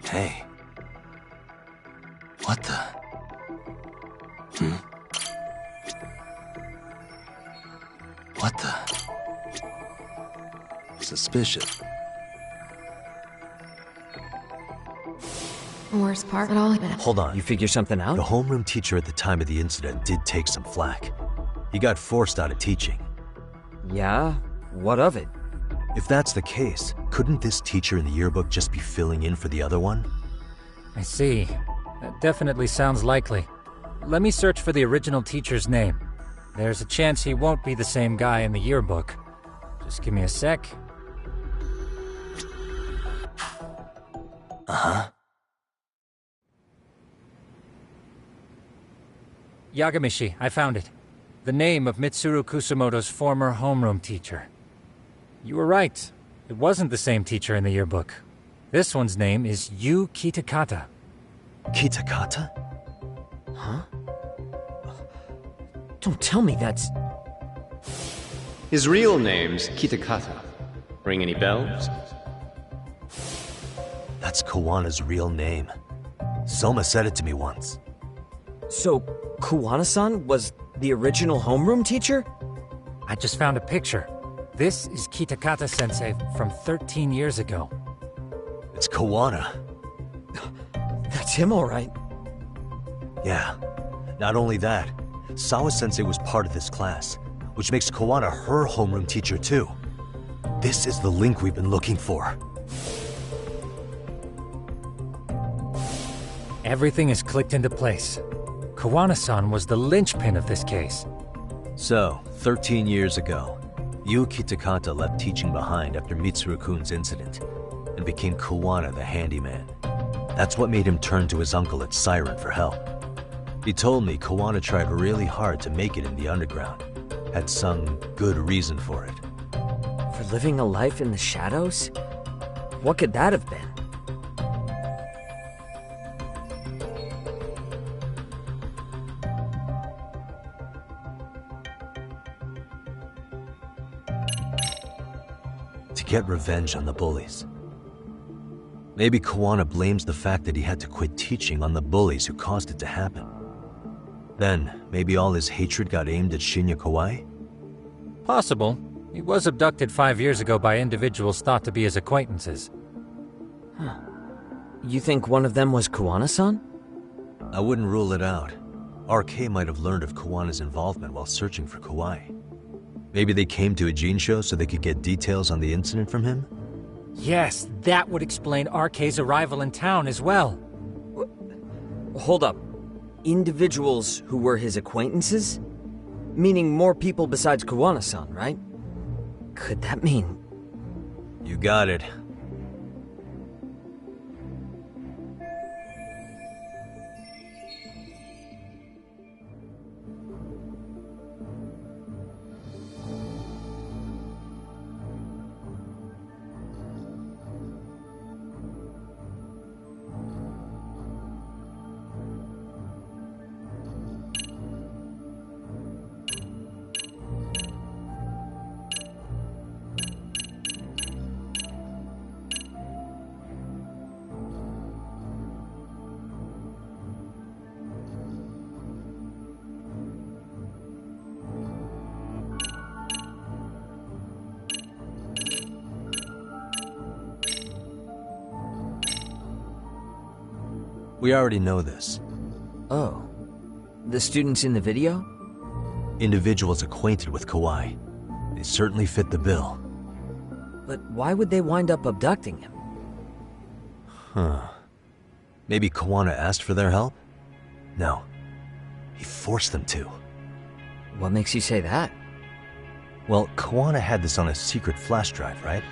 Hey. What the? What the? Suspicious. Worst part at all. Hold on. You figure something out? The homeroom teacher at the time of the incident did take some flack. He got forced out of teaching. Yeah? What of it? If that's the case, couldn't this teacher in the yearbook just be filling in for the other one? I see. That definitely sounds likely. Let me search for the original teacher's name. There's a chance he won't be the same guy in the yearbook. Just give me a sec. Uh-huh. Yagamishi, I found it. The name of Mitsuru Kusumoto's former homeroom teacher. You were right. It wasn't the same teacher in the yearbook. This one's name is Yu Kitakata. Kitakata? Huh? Don't tell me that's... His real name's Kitakata. Ring any bells? That's Kawana's real name. Soma said it to me once. So, Kuwana-san was the original homeroom teacher? I just found a picture. This is Kitakata-sensei from 13 years ago. It's Kawana. That's him, all right. Yeah. Not only that, Sawa-sensei was part of this class, which makes Kawana her homeroom teacher too. This is the link we've been looking for. Everything is clicked into place. Kawana-san was the linchpin of this case. So, 13 years ago, Yu Kitakata left teaching behind after Mitsuru-kun's incident, and became Kawana the handyman. That's what made him turn to his uncle at Siren for help. He told me Kawana tried really hard to make it in the underground. Had some good reason for it. For living a life in the shadows? What could that have been? To get revenge on the bullies. Maybe Kawana blames the fact that he had to quit teaching on the bullies who caused it to happen. Then, maybe all his hatred got aimed at Shinya Kawai? Possible. He was abducted 5 years ago by individuals thought to be his acquaintances. Huh. You think one of them was Kawana-san? I wouldn't rule it out. RK might have learned of Kawana's involvement while searching for Kawai. Maybe they came to Ijincho so they could get details on the incident from him? Yes, that would explain RK's arrival in town as well. Hold up. Individuals who were his acquaintances? Meaning more people besides Kawana-san, right? Could that mean... You got it. We already know this. Oh. The students in the video? Individuals acquainted with Kawai. They certainly fit the bill. But why would they wind up abducting him? Huh. Maybe Kawana asked for their help? No. He forced them to. What makes you say that? Well, Kawana had this on a secret flash drive, right?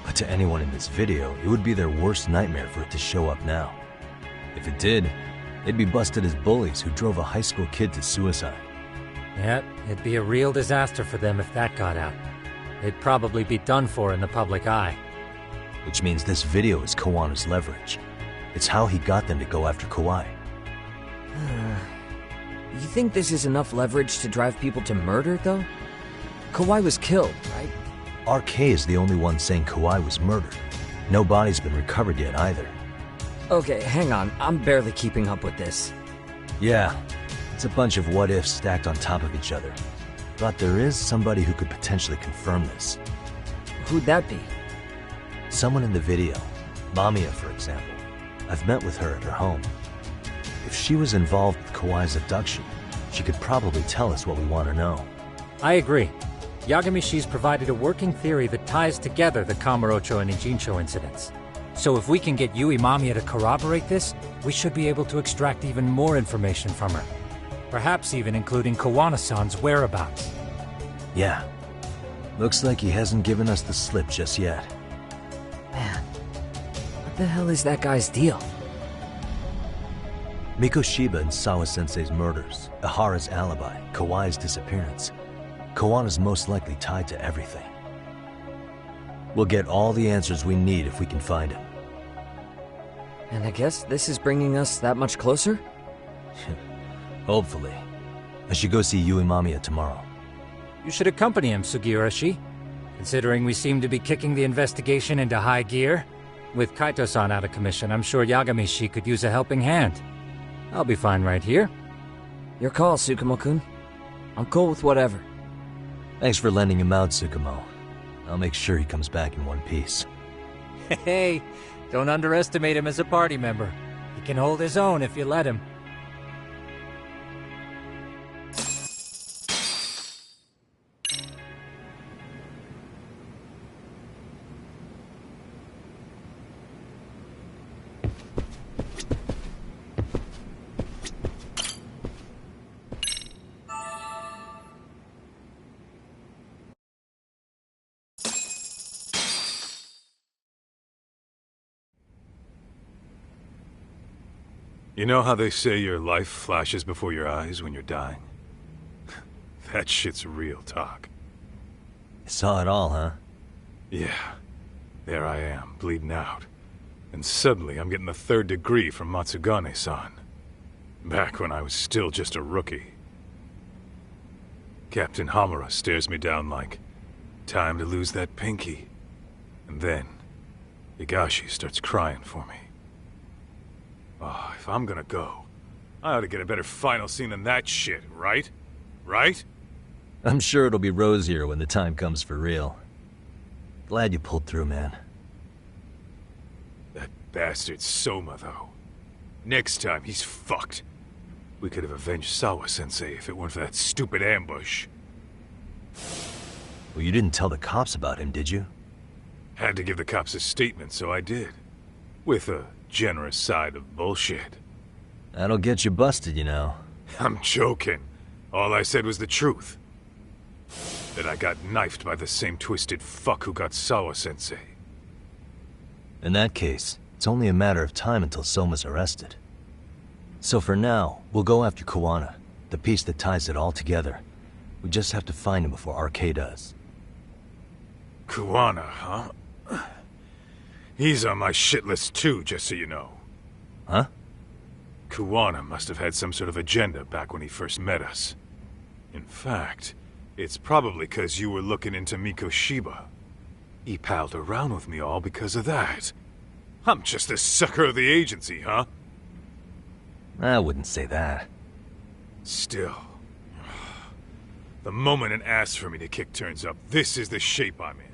But to anyone in this video, it would be their worst nightmare for it to show up now. If it did, they'd be busted as bullies who drove a high school kid to suicide. Yep, it'd be a real disaster for them if that got out. They'd probably be done for in the public eye. Which means this video is Kawana's leverage. It's how he got them to go after Kawai. You think this is enough leverage to drive people to murder, though? Kawai was killed, right? RK is the only one saying Kawai was murdered. No body's been recovered yet either. Okay, hang on. I'm barely keeping up with this. Yeah, it's a bunch of what-ifs stacked on top of each other. But there is somebody who could potentially confirm this. Who'd that be? Someone in the video. Mamiya, for example. I've met with her at her home. If she was involved with Kawai's abduction, she could probably tell us what we want to know. I agree. Yagamishi's provided a working theory that ties together the Kamurocho and Ijincho incidents. So if we can get Yui Mamiya to corroborate this, we should be able to extract even more information from her. Perhaps even including Kawana-san's whereabouts. Yeah. Looks like he hasn't given us the slip just yet. Man, what the hell is that guy's deal? Mikoshiba and Sawa-sensei's murders, Ihara's alibi, Kawai's disappearance. Kawana's most likely tied to everything. We'll get all the answers we need if we can find him. And I guess this is bringing us that much closer? Hopefully. I should go see Yui Mamiya tomorrow. You should accompany him, Sugiurashi. Considering we seem to be kicking the investigation into high gear. With Kaito-san out of commission, I'm sure Yagamishi could use a helping hand. I'll be fine right here. Your call, Tsukumo-kun. I'm cool with whatever. Thanks for lending him out, Tsukumo. I'll make sure he comes back in one piece. Hey, don't underestimate him as a party member. He can hold his own if you let him. You know how they say your life flashes before your eyes when you're dying? That shit's real talk. You saw it all, huh? Yeah. There I am, bleeding out. And suddenly I'm getting the 3rd degree from Matsugane-san. Back when I was still just a rookie. Captain Hamura stares me down like, time to lose that pinky. And then, Higashi starts crying for me. Oh, if I'm gonna go, I ought to get a better final scene than that shit, right? Right? I'm sure it'll be rosier when the time comes for real. Glad you pulled through, man. That bastard Soma, though. Next time, he's fucked. We could have avenged Sawa-sensei if it weren't for that stupid ambush. Well, you didn't tell the cops about him, did you? Had to give the cops a statement, so I did. With a generous side of bullshit. That'll get you busted, you know. I'm joking. All I said was the truth. That I got knifed by the same twisted fuck who got Sawa-sensei. In that case, it's only a matter of time until Soma's arrested. So for now, we'll go after Kawana, the piece that ties it all together. We just have to find him before RK does. Kawana, huh? He's on my shit list too, just so you know. Huh? Kawana must have had some sort of agenda back when he first met us. In fact, it's probably because you were looking into Mikoshiba. He palled around with me all because of that. I'm just a sucker of the agency, huh? I wouldn't say that. Still. The moment an ass for me to kick turns up, this is the shape I'm in.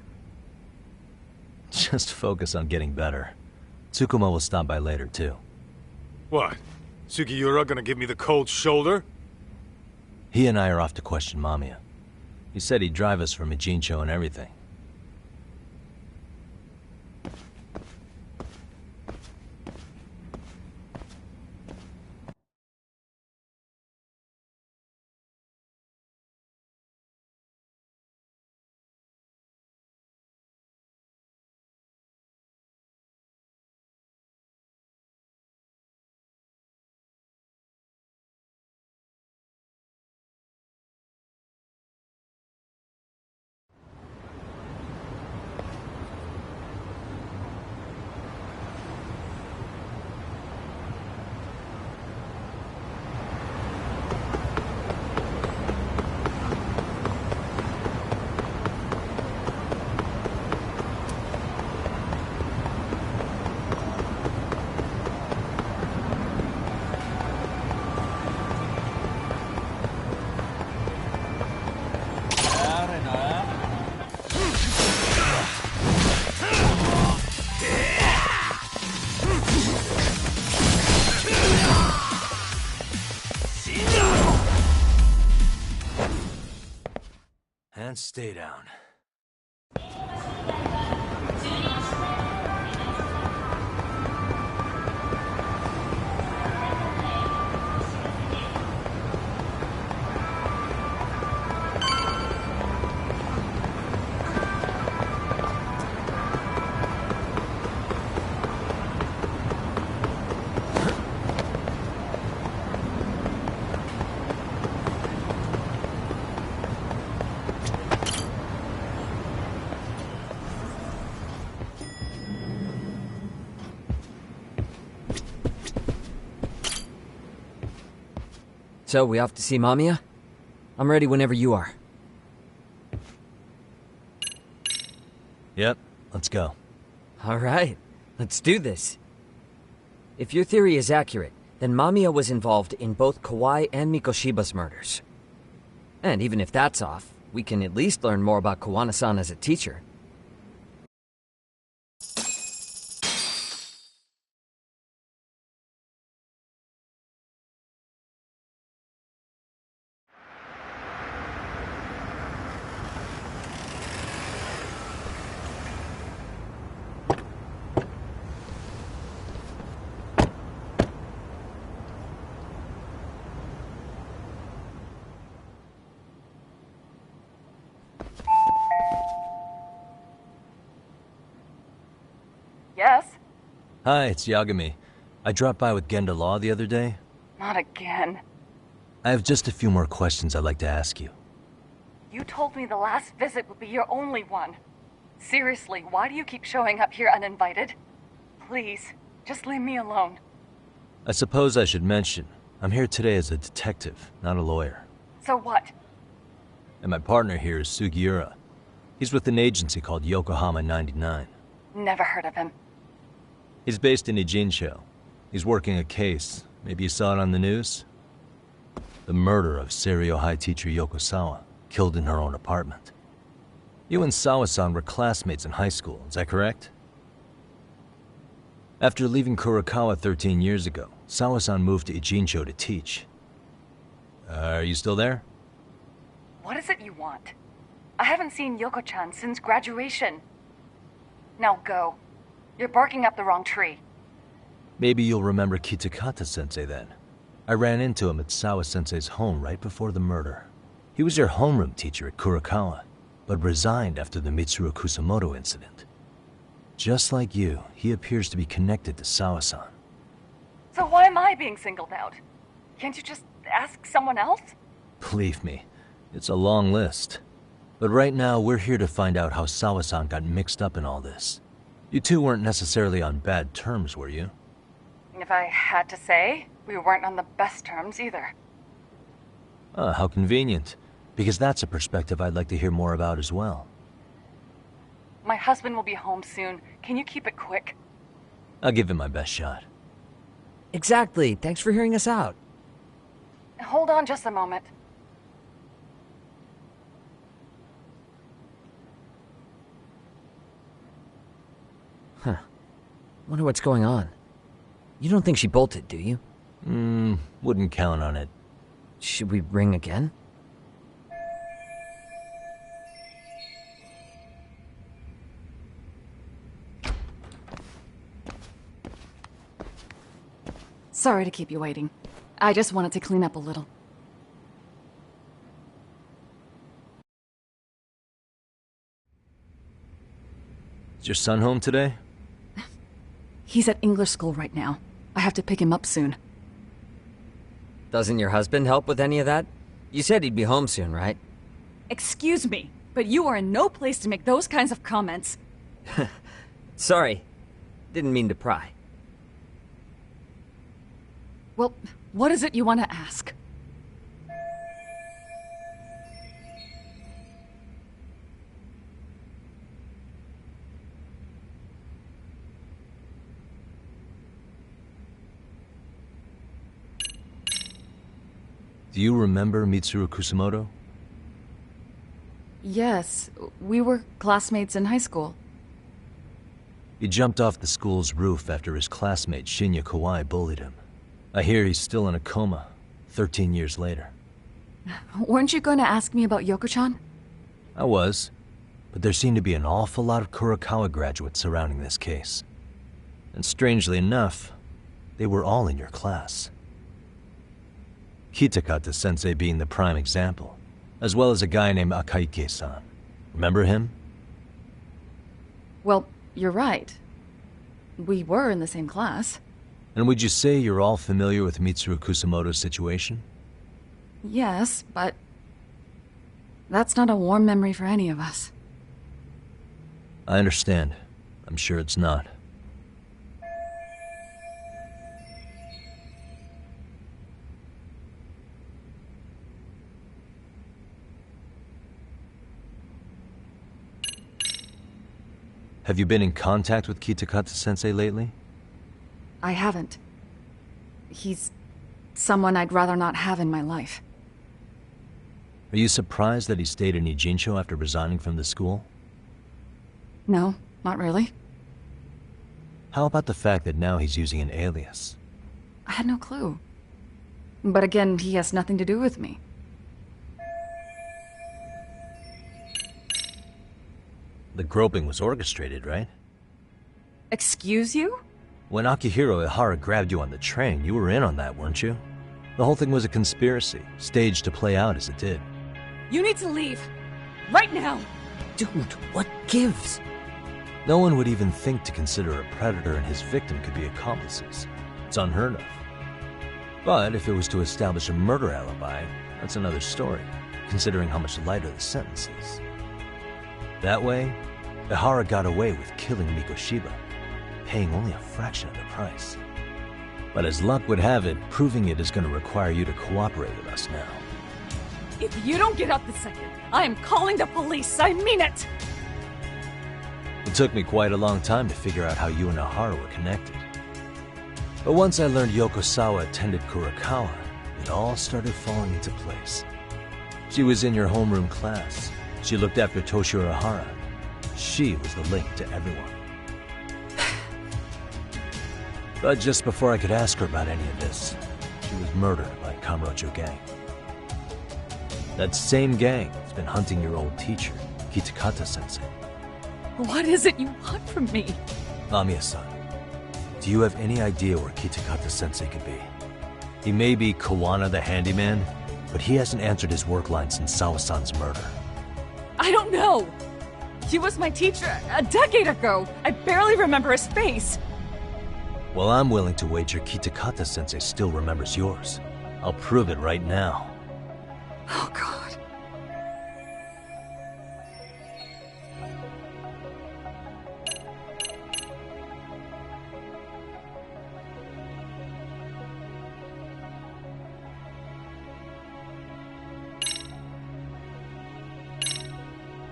Just focus on getting better. Tsukumo will stop by later, too. What? Sugiura gonna give me the cold shoulder? He and I are off to question Mamiya. He said he'd drive us from Ijincho and everything. and stay down. So, we off to see Mamiya? I'm ready whenever you are. Yep, let's go. Alright, let's do this. If your theory is accurate, then Mamiya was involved in both Kawai and Mikoshiba's murders. And even if that's off, we can at least learn more about Kawana-san as a teacher. Yes? Hi, it's Yagami. I dropped by with Genda Law the other day. Not again. I have just a few more questions I'd like to ask you. You told me the last visit would be your only one. Seriously, why do you keep showing up here uninvited? Please, just leave me alone. I suppose I should mention, I'm here today as a detective, not a lawyer. So what? And my partner here is Sugiura. He's with an agency called Yokohama 99. Never heard of him. He's based in Ijincho. He's working a case. Maybe you saw it on the news? The murder of Seiryo High teacher Yoko Sawa, killed in her own apartment. You and Sawa-san were classmates in high school, is that correct? After leaving Kurokawa 13 years ago, Sawa-san moved to Ijincho to teach. Are you still there? What is it you want? I haven't seen Yoko-chan since graduation. Now go. You're barking up the wrong tree. Maybe you'll remember Kitakata-sensei then. I ran into him at Sawa-sensei's home right before the murder. He was your homeroom teacher at Kurokawa, but resigned after the Mitsuru Kusamoto incident. Just like you, he appears to be connected to Sawa-san. So why am I being singled out? Can't you just ask someone else? Believe me, it's a long list. But right now, we're here to find out how Sawa-san got mixed up in all this. You two weren't necessarily on bad terms, were you? If I had to say, we weren't on the best terms either. Ah, how convenient. Because that's a perspective I'd like to hear more about as well. My husband will be home soon. Can you keep it quick? I'll give it my best shot. Exactly. Thanks for hearing us out. Hold on just a moment. Huh. Wonder what's going on. You don't think she bolted, do you? Wouldn't count on it. Should we ring again? Sorry to keep you waiting. I just wanted to clean up a little. Is your son home today? He's at English school right now. I have to pick him up soon. Doesn't your husband help with any of that? You said he'd be home soon, right? Excuse me, but you are in no place to make those kinds of comments. Sorry. Didn't mean to pry. Well, what is it you want to ask? Do you remember Mitsuru Kusamoto? Yes, we were classmates in high school. He jumped off the school's roof after his classmate Shinya Kawai bullied him. I hear he's still in a coma, 13 years later. Weren't you going to ask me about Yoko-chan? I was, but there seemed to be an awful lot of Kurokawa graduates surrounding this case. And strangely enough, they were all in your class. Kitakata-sensei being the prime example, as well as a guy named Akaike-san. Remember him? Well, you're right. We were in the same class. And would you say you're all familiar with Mitsuru Kusamoto's situation? Yes, but that's not a warm memory for any of us. I understand. I'm sure it's not. Have you been in contact with Kitakata-sensei lately? I haven't. He's someone I'd rather not have in my life. Are you surprised that he stayed in Ijincho after resigning from the school? No, not really. How about the fact that now he's using an alias? I had no clue. But again, he has nothing to do with me. The groping was orchestrated, right? Excuse you? When Akihiro Ihara grabbed you on the train, you were in on that, weren't you? The whole thing was a conspiracy, staged to play out as it did. You need to leave. Right now! Dude, what gives? No one would even think to consider a predator and his victim could be accomplices. It's unheard of. But if it was to establish a murder alibi, that's another story, considering how much lighter the sentence is. That way, Ihara got away with killing Mikoshiba, paying only a fraction of the price. But as luck would have it, proving it is going to require you to cooperate with us now. If you don't get out this second, I am calling the police. I mean it! It took me quite a long time to figure out how you and Ihara were connected. But once I learned Yokosawa attended Kurokawa, it all started falling into place. She was in your homeroom class. She looked after Toshiro Ihara. She was the link to everyone. But just before I could ask her about any of this, she was murdered by Kamurocho gang. That same gang has been hunting your old teacher, Kitakata-sensei. What is it you want from me? Mamiya-san, do you have any idea where Kitakata-sensei could be? He may be Kawana the handyman, but he hasn't answered his work line since Sawa-san's murder. I don't know! He was my teacher a decade ago! I barely remember his face! Well, I'm willing to wager Kitakata-sensei still remembers yours. I'll prove it right now. Oh, God.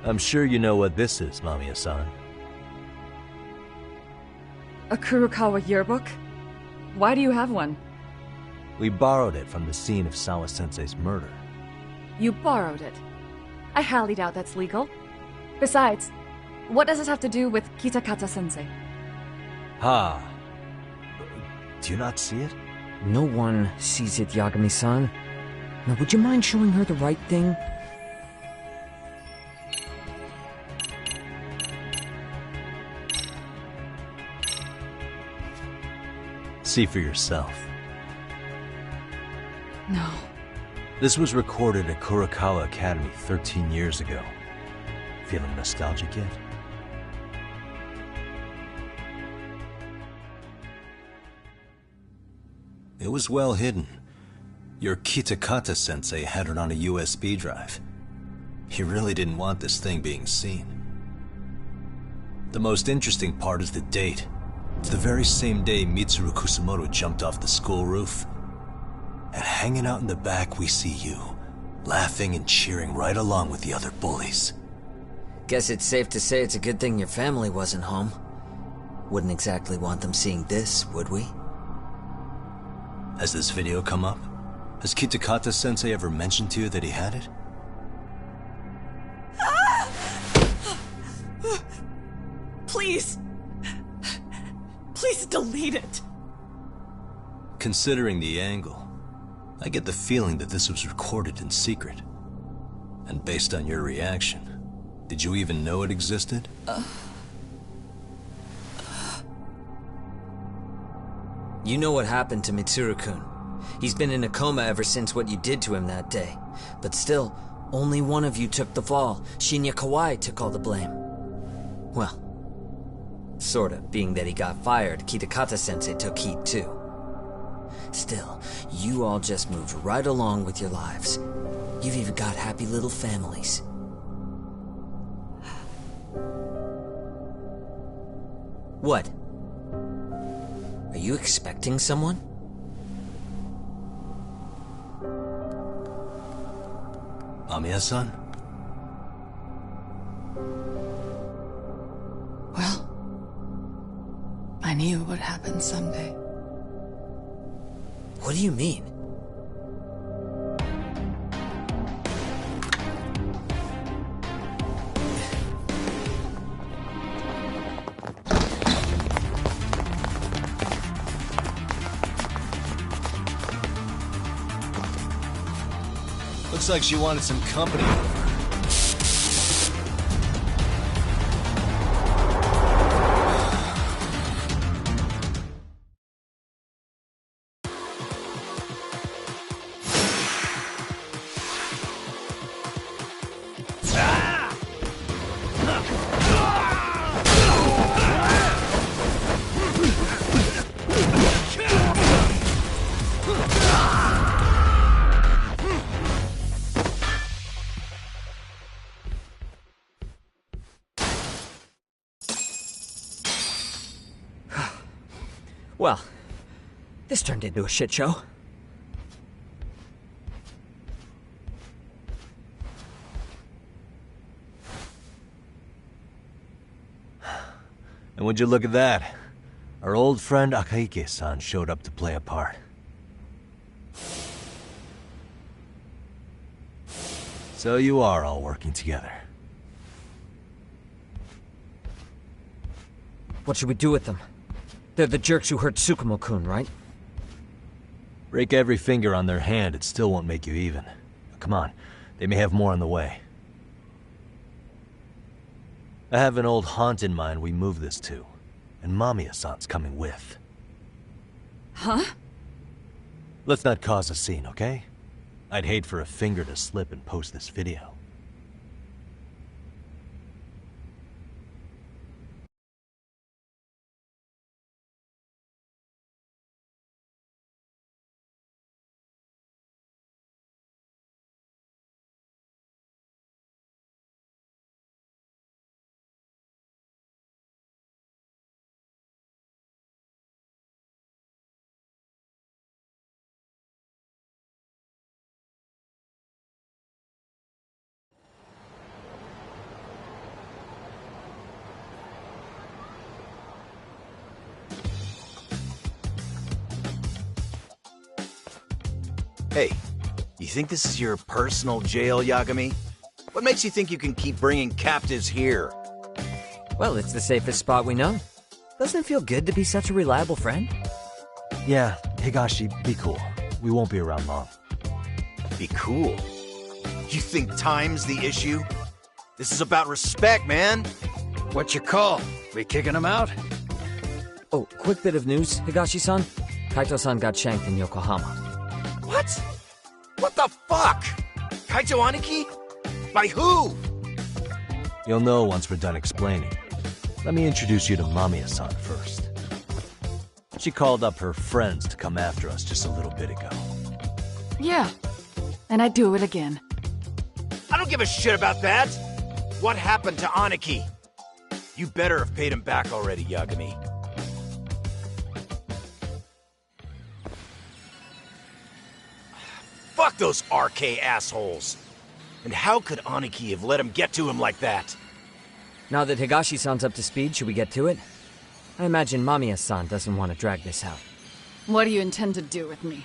I'm sure you know what this is, Mamiya-san. A Kurokawa yearbook? Why do you have one? We borrowed it from the scene of Sawa-sensei's murder. You borrowed it. I highly doubt that's legal. Besides, what does this have to do with Kitakata-sensei? Ha! Do you not see it? No one sees it, Yagami-san. Now, would you mind showing her the right thing? See for yourself. No. This was recorded at Kurokawa Academy 13 years ago. Feeling nostalgic yet? It was well hidden. Your Kitakata-sensei had it on a USB drive. He really didn't want this thing being seen. The most interesting part is the date. It's the very same day Mitsuru Kusamoto jumped off the school roof. And hanging out in the back, we see you, laughing and cheering right along with the other bullies. Guess it's safe to say it's a good thing your family wasn't home. Wouldn't exactly want them seeing this, would we? Has this video come up? Has Kitakata-sensei ever mentioned to you that he had it? Please! Please delete it! Considering the angle, I get the feeling that this was recorded in secret. And based on your reaction, Did you even know it existed? You know what happened to Mitsuru-kun. He's been in a coma ever since what you did to him that day. But still, only one of you took the fall. Shinya Kawai took all the blame. Well, sorta, being that he got fired, Kitakata-sensei took heat too. Still, you all just moved right along with your lives. You've even got happy little families. What? Are you expecting someone? Mamiya-san? Well, I knew it would happen someday. What do you mean? Looks like she wanted some company. Well, this turned into a shit show. And would you look at that? Our old friend Akahike-san showed up to play a part. So you are all working together. What should we do with them? They're the jerks who hurt Tsukumo-kun, right? Break every finger on their hand, it still won't make you even. Come on, they may have more on the way. I have an old haunt in mind we move this to, and Mamiya-san's coming with. Huh? Let's not cause a scene, okay? I'd hate for a finger to slip and post this video. Hey, you think this is your personal jail, Yagami? What makes you think you can keep bringing captives here? Well, it's the safest spot we know. Doesn't it feel good to be such a reliable friend? Yeah, Higashi, be cool. We won't be around long. Be cool? You think time's the issue? This is about respect, man. What's your call? We kicking him out? Oh, quick bit of news, Higashi-san. Kaito-san got shanked in Yokohama. What? What the fuck? Kaito Aniki? By who? You'll know once we're done explaining. Let me introduce you to Mamiya-san first. She called up her friends to come after us just a little bit ago. Yeah, and I'd do it again. I don't give a shit about that. What happened to Aniki? You better have paid him back already, Yagami. Fuck those RK assholes! And how could Aniki have let him get to him like that? Now that Higashi-san's up to speed, should we get to it? I imagine Mamiya-san doesn't want to drag this out. What do you intend to do with me?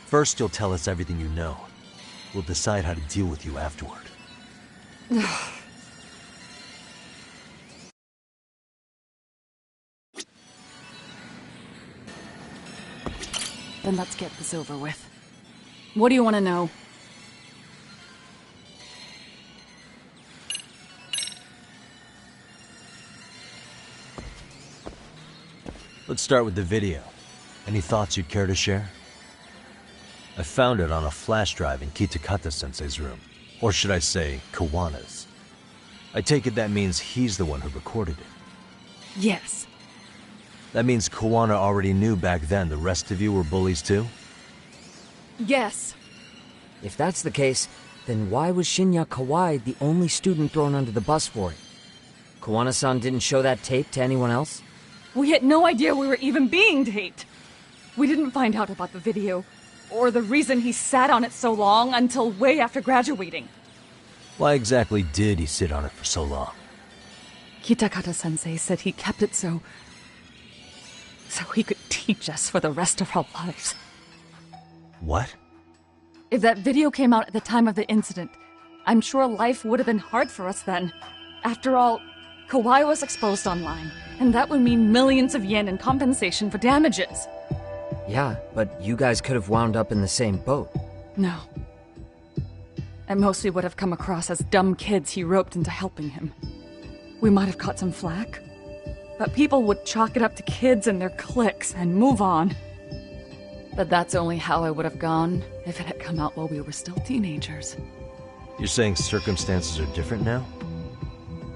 First, you'll tell us everything you know. We'll decide how to deal with you afterward. Then let's get this over with. What do you want to know? Let's start with the video. Any thoughts you'd care to share? I found it on a flash drive in Kitakata-sensei's room. Or should I say, Kawana's. I take it that means he's the one who recorded it. Yes. That means Kawana already knew back then the rest of you were bullies too? Yes. If that's the case, then why was Shinya Kawai the only student thrown under the bus for it? Kawana-san didn't show that tape to anyone else? We had no idea we were even being taped. We didn't find out about the video, or the reason he sat on it so long until way after graduating. Why exactly did he sit on it for so long? Kitakata-sensei said he kept it so he could teach us for the rest of our lives. What? If that video came out at the time of the incident, I'm sure life would have been hard for us then. After all, Kawai was exposed online, and that would mean millions of yen in compensation for damages. Yeah, but you guys could have wound up in the same boat. No. At most we would have come across as dumb kids he roped into helping him. We might have caught some flack, but people would chalk it up to kids and their cliques and move on. But that's only how I would have gone if it had come out while we were still teenagers. You're saying circumstances are different now?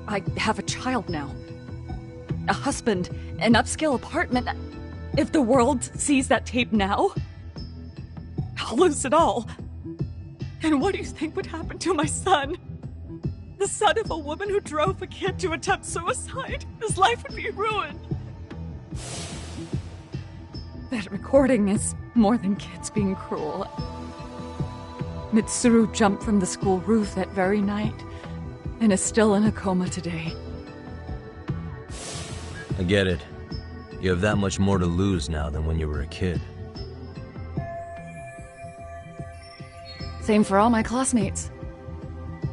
I have a child now. A husband, an upscale apartment. If the world sees that tape now, I'll lose it all. And what do you think would happen to my son? The son of a woman who drove a kid to attempt suicide? His life would be ruined. That recording is more than kids being cruel. Mitsuru jumped from the school roof that very night and is still in a coma today. I get it. You have that much more to lose now than when you were a kid. Same for all my classmates.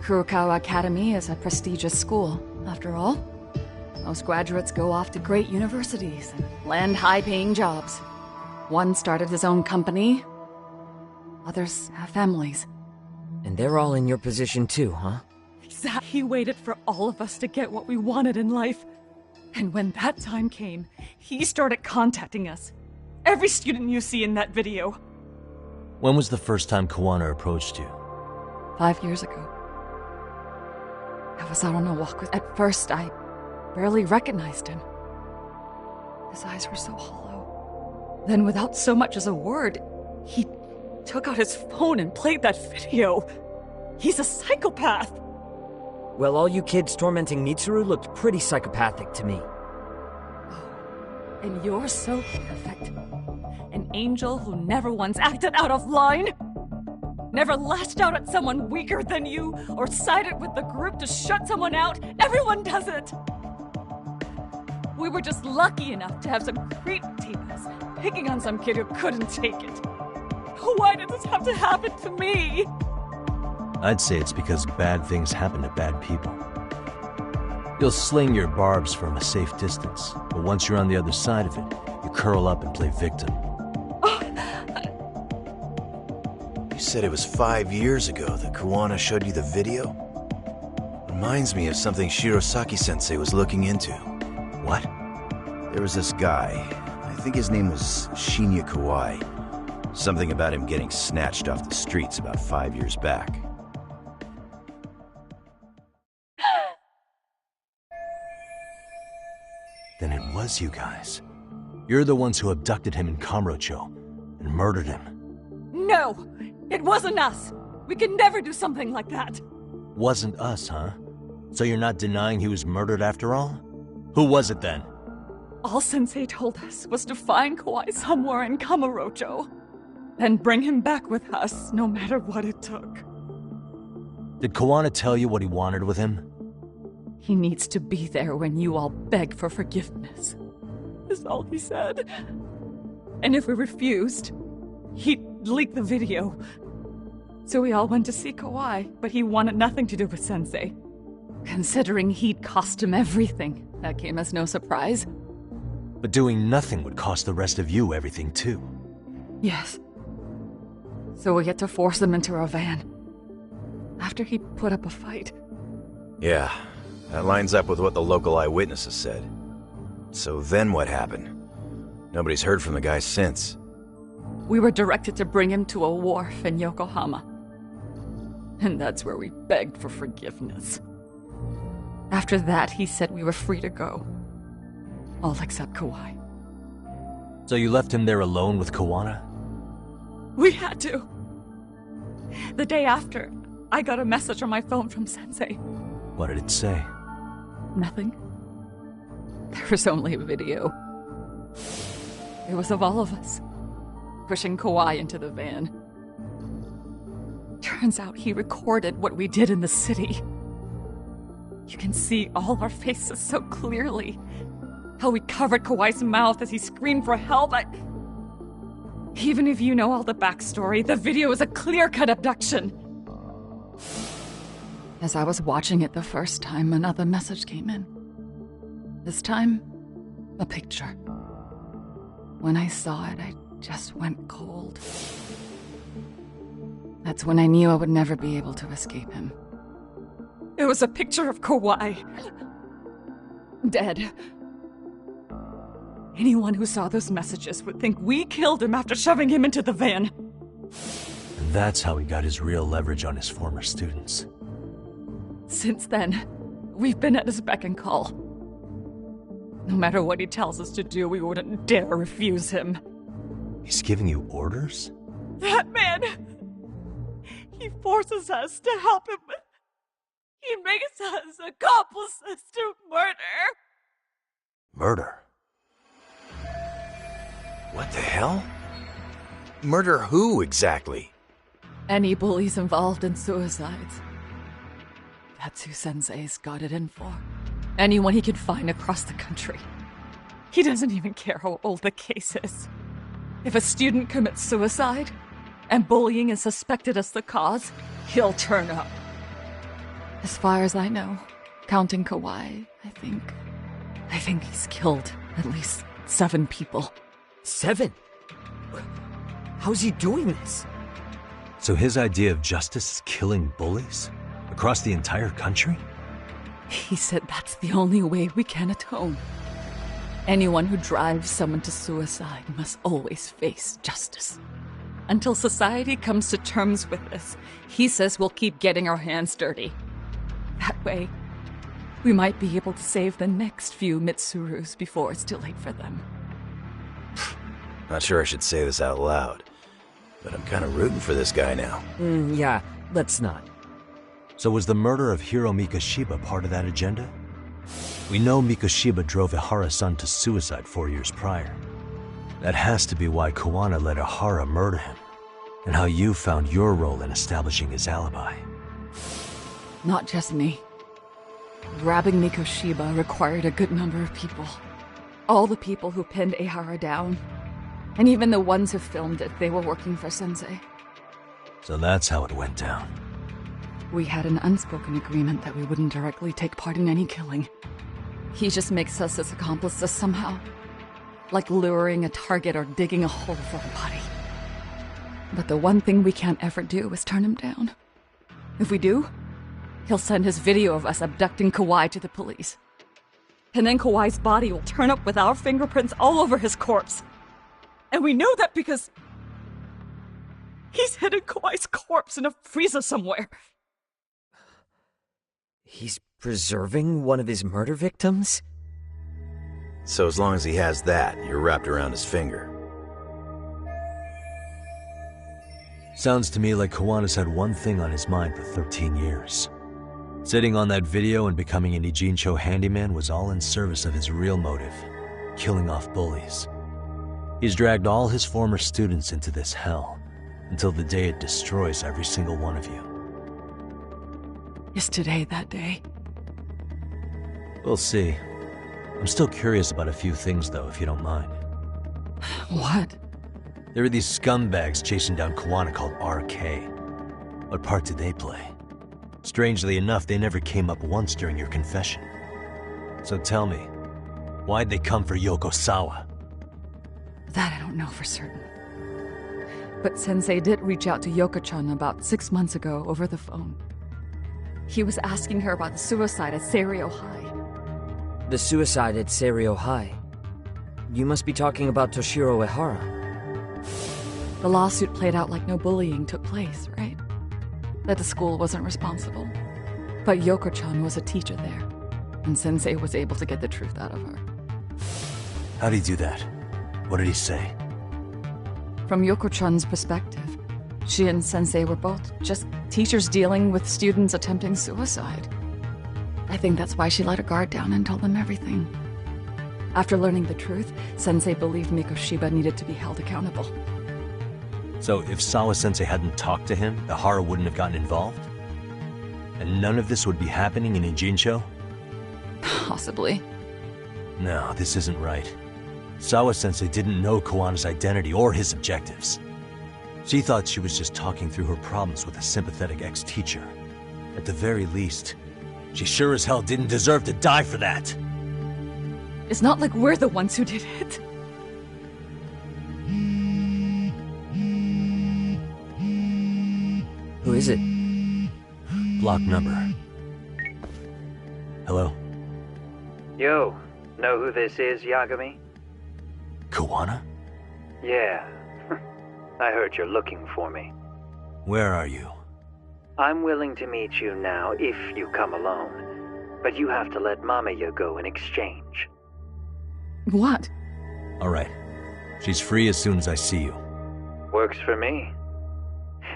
Kurokawa Academy is a prestigious school, after all. Most graduates go off to great universities and land high-paying jobs. One started his own company. Others have families. And they're all in your position too, huh? Exactly. He waited for all of us to get what we wanted in life. And when that time came, he started contacting us. Every student you see in that video. When was the first time Kawana approached you? 5 years ago. I was out on a walk with... At first, I barely recognized him. His eyes were so hollow. Then, without so much as a word, he took out his phone and played that video. He's a psychopath! Well, all you kids tormenting Mitsuru looked pretty psychopathic to me. And you're so perfect. An angel who never once acted out of line. Never lashed out at someone weaker than you, or sided with the group to shut someone out. Everyone does it! We were just lucky enough to have some creep tape us, picking on some kid who couldn't take it. Why did this have to happen to me? I'd say it's because bad things happen to bad people. You'll sling your barbs from a safe distance, but once you're on the other side of it, you curl up and play victim. You said it was 5 years ago that Kawana showed you the video? Reminds me of something Shirosaki-sensei was looking into. What? There was this guy. I think his name was Shinya Kawai. Something about him getting snatched off the streets about 5 years back. Then it was you guys. You're the ones who abducted him in Kamurocho and murdered him. No! It wasn't us! We could never do something like that! Wasn't us, huh? So you're not denying he was murdered after all? Who was it then? All Sensei told us was to find Kawai somewhere in Kamurocho, and bring him back with us, no matter what it took. Did Kawana tell you what he wanted with him? He needs to be there when you all beg for forgiveness. Is all he said. And if we refused, he'd leak the video. So we all went to see Kawai, but he wanted nothing to do with Sensei. Considering he'd cost him everything, that came as no surprise. But doing nothing would cost the rest of you everything too. Yes. So we had to force him into our van. After he put up a fight. Yeah, that lines up with what the local eyewitnesses said. So then what happened? Nobody's heard from the guy since. We were directed to bring him to a wharf in Yokohama. And that's where we begged for forgiveness. After that, he said we were free to go. All except Kawai. So you left him there alone with Kawana? We had to. The day after, I got a message on my phone from Sensei. What did it say? Nothing. There was only a video. It was of all of us, pushing Kawai into the van. Turns out he recorded what we did in the city. You can see all our faces so clearly. How we covered Kawai's mouth as he screamed for help. Even if you know all the backstory, the video is a clear-cut abduction. As I was watching it the first time, another message came in. This time, a picture. When I saw it, I just went cold. That's when I knew I would never be able to escape him. It was a picture of Kawai. Dead. Anyone who saw those messages would think we killed him after shoving him into the van. And that's how he got his real leverage on his former students. Since then, we've been at his beck and call. No matter what he tells us to do, we wouldn't dare refuse him. He's giving you orders? That man! He forces us to help him. He makes us accomplices to murder. Murder? What the hell? Murder who, exactly? Any bullies involved in suicides. That's who Sensei's got it in for. Anyone he can find across the country. He doesn't even care how old the case is. If a student commits suicide, and bullying is suspected as the cause, he'll turn up. As far as I know, counting Kawai, I think he's killed at least 7 people. 7? How's he doing this? So his idea of justice is killing bullies? Across the entire country? He said that's the only way we can atone. Anyone who drives someone to suicide must always face justice. Until society comes to terms with this, he says we'll keep getting our hands dirty. That way, we might be able to save the next few Mitsurus before it's too late for them. Not sure I should say this out loud, but I'm kind of rooting for this guy now. Yeah, let's not. So was the murder of Hiro Mikoshiba part of that agenda? We know Mikoshiba drove Ihara-san to suicide 4 years prior. That has to be why Kawana let Ihara murder him, and how you found your role in establishing his alibi. Not just me. Grabbing Mikoshiba required a good number of people. All the people who pinned Ihara down, and even the ones who filmed it, they were working for Sensei. So that's how it went down. We had an unspoken agreement that we wouldn't directly take part in any killing. He just makes us his accomplices somehow. Like luring a target or digging a hole for a body. But the one thing we can't ever do is turn him down. If we do, he'll send his video of us abducting Kawai to the police. And then Kawai's body will turn up with our fingerprints all over his corpse. And we know that because he's hidden Kawai's corpse in a freezer somewhere. He's preserving one of his murder victims? So as long as he has that, you're wrapped around his finger. Sounds to me like Kawana's had one thing on his mind for 13 years. Sitting on that video and becoming an Ijincho handyman was all in service of his real motive, killing off bullies. He's dragged all his former students into this hell, until the day it destroys every single one of you. Is today that day? We'll see. I'm still curious about a few things, though, if you don't mind. What? There are these scumbags chasing down Kawana called RK. What part did they play? Strangely enough, they never came up once during your confession. So tell me, why'd they come for Yokosawa? That I don't know for certain. But Sensei did reach out to Yoko-chan about 6 months ago over the phone. He was asking her about the suicide at Seiryo High. The suicide at Seiryo High? You must be talking about Toshiro Ehara. The lawsuit played out like no bullying took place, right? That the school wasn't responsible. But Yoko-chan was a teacher there, and Sensei was able to get the truth out of her. How'd he do that? What did he say? From Yoko-chan's perspective, she and Sensei were both just teachers dealing with students attempting suicide. I think that's why she let her guard down and told them everything. After learning the truth, Sensei believed Mikoshiba needed to be held accountable. So if Sawa-sensei hadn't talked to him, Ehara wouldn't have gotten involved? And none of this would be happening in Ijincho? Possibly. No, this isn't right. Sawa-sensei didn't know Kawana's identity or his objectives. She thought she was just talking through her problems with a sympathetic ex-teacher. At the very least, she sure as hell didn't deserve to die for that. It's not like we're the ones who did it. Who is it? Block number. Hello? Yo, know who this is, Yagami? Kawana? Yeah. I heard you're looking for me. Where are you? I'm willing to meet you now if you come alone. But you have to let Mamiya go in exchange. What? Alright. She's free as soon as I see you. Works for me.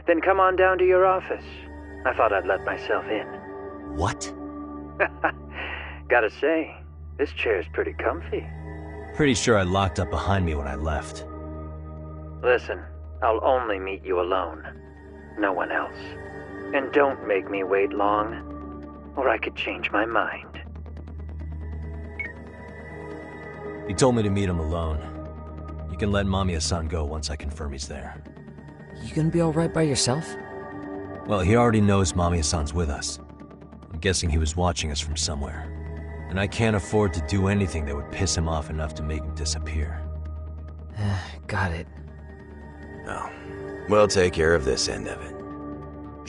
Then come on down to your office. I thought I'd let myself in. What? Gotta say, this chair's pretty comfy. Pretty sure I locked up behind me when I left. Listen, I'll only meet you alone. No one else. And don't make me wait long, or I could change my mind. He told me to meet him alone. You can let Mamiya-san go once I confirm he's there. You gonna be alright by yourself? Well, he already knows Mamiya-san's with us. I'm guessing he was watching us from somewhere. And I can't afford to do anything that would piss him off enough to make him disappear. Got it. Oh, we'll take care of this end of it.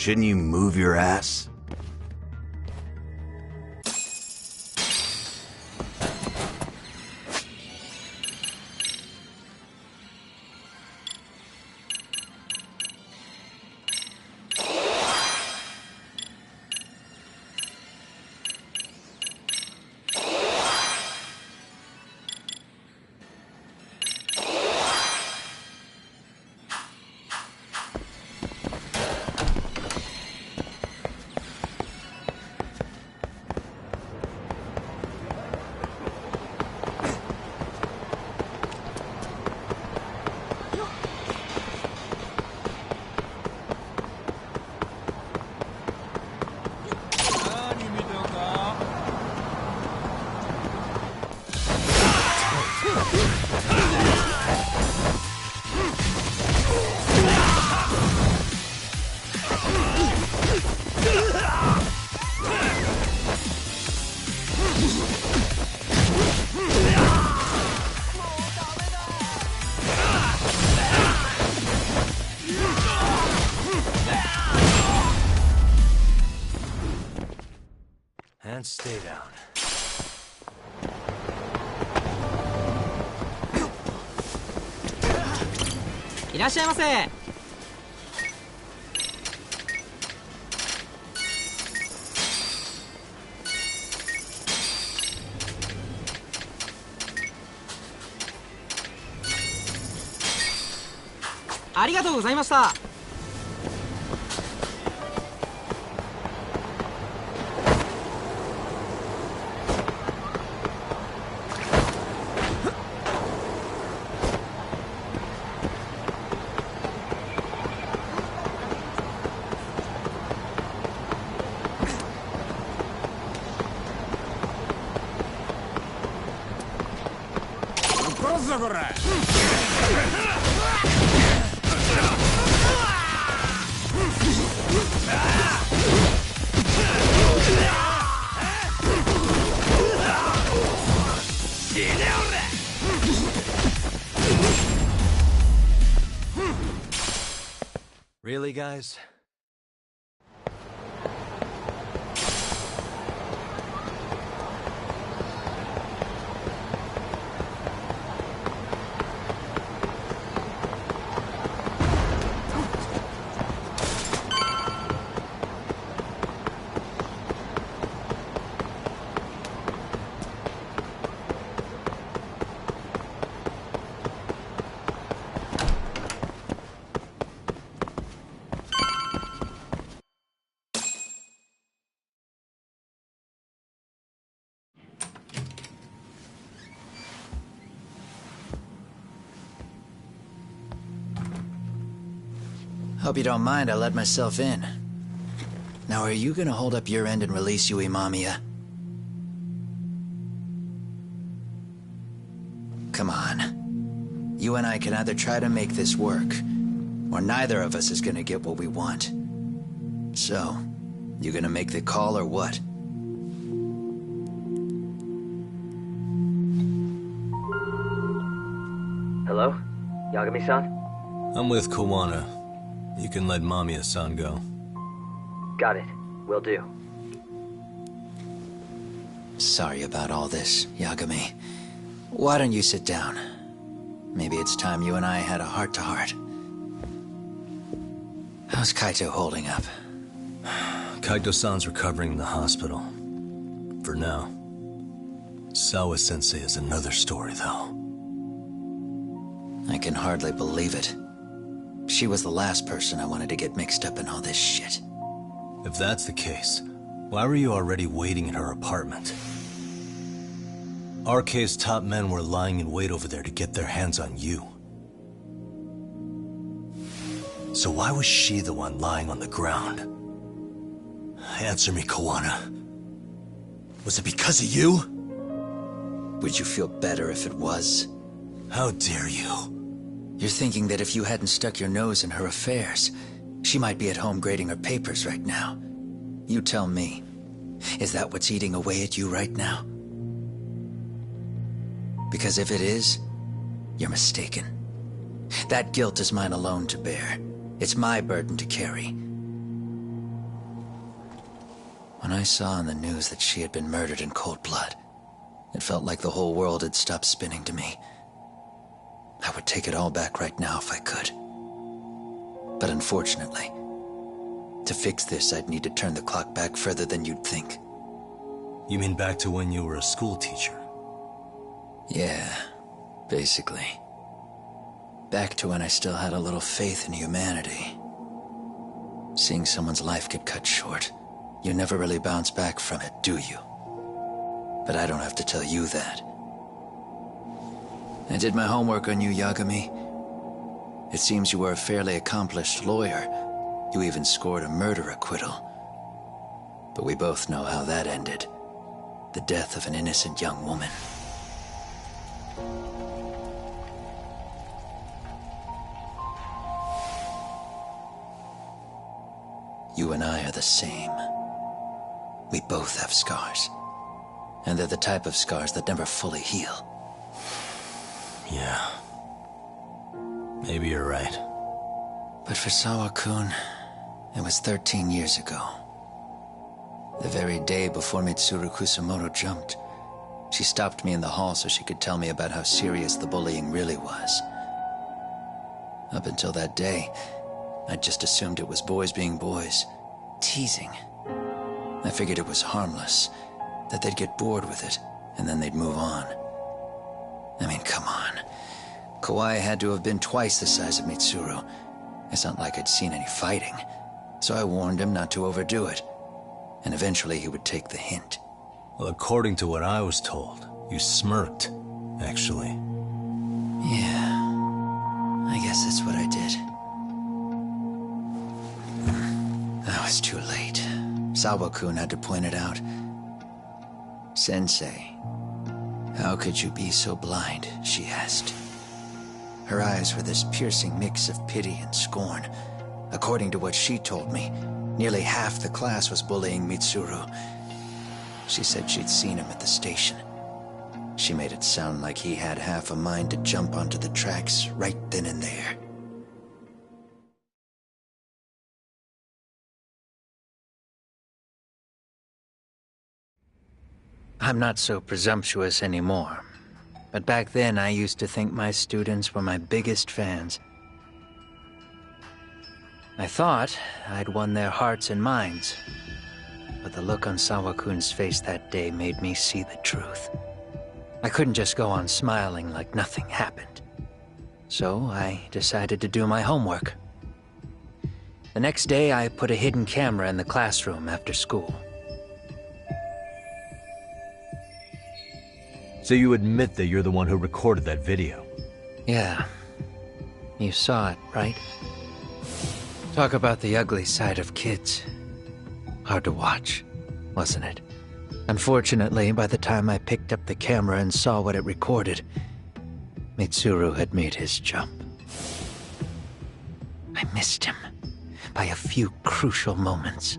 Shouldn't you move your ass? And stay down. Really, guys? Hope you don't mind I let myself in. Now, are you gonna hold up your end and release Yui Mamiya? Come on. You and I can either try to make this work, or neither of us is gonna get what we want. So, you gonna make the call or what? Hello? Yagami-san? I'm with Kawana. You can let Mamiya-san go. Got it. Will do. Sorry about all this, Yagami. Why don't you sit down? Maybe it's time you and I had a heart-to-heart. How's Kaito holding up? Kaito-san's recovering in the hospital. For now. Sawa-sensei is another story, though. I can hardly believe it. She was the last person I wanted to get mixed up in all this shit. If that's the case, why were you already waiting in her apartment? RK's top men were lying in wait over there to get their hands on you. So why was she the one lying on the ground? Answer me, Kawana. Was it because of you? Would you feel better if it was? How dare you? You're thinking that if you hadn't stuck your nose in her affairs, she might be at home grading her papers right now. You tell me, is that what's eating away at you right now? Because if it is, you're mistaken. That guilt is mine alone to bear. It's my burden to carry. When I saw on the news that she had been murdered in cold blood, it felt like the whole world had stopped spinning to me. I would take it all back right now if I could. But unfortunately, to fix this, I'd need to turn the clock back further than you'd think. You mean back to when you were a school teacher? Yeah, basically. Back to when I still had a little faith in humanity. Seeing someone's life get cut short, you never really bounce back from it, do you? But I don't have to tell you that. I did my homework on you, Yagami. It seems you were a fairly accomplished lawyer. You even scored a murder acquittal. But we both know how that ended. The death of an innocent young woman. You and I are the same. We both have scars. And they're the type of scars that never fully heal. Yeah. Maybe you're right. But for Sawa-kun, it was 13 years ago. The very day before Mitsuru Kusamoto jumped, she stopped me in the hall so she could tell me about how serious the bullying really was. Up until that day, I just assumed it was boys being boys, teasing. I figured it was harmless, that they'd get bored with it, and then they'd move on. I mean, come on. Kawai had to have been twice the size of Mitsuru. It's not like I'd seen any fighting, so I warned him not to overdo it, and eventually he would take the hint. Well, according to what I was told, you smirked, actually. Yeah, I guess that's what I did. I was too late. Sawa-kun had to point it out. Sensei, how could you be so blind, she asked. Her eyes were this piercing mix of pity and scorn. According to what she told me, nearly half the class was bullying Mitsuru. She said she'd seen him at the station. She made it sound like he had half a mind to jump onto the tracks right then and there. I'm not so presumptuous anymore. But back then, I used to think my students were my biggest fans. I thought I'd won their hearts and minds. But the look on Sawa-kun's face that day made me see the truth. I couldn't just go on smiling like nothing happened. So I decided to do my homework. The next day, I put a hidden camera in the classroom after school. So you admit that you're the one who recorded that video? Yeah. You saw it, right? Talk about the ugly side of kids. Hard to watch, wasn't it? Unfortunately, by the time I picked up the camera and saw what it recorded, Mitsuru had made his jump. I missed him by a few crucial moments.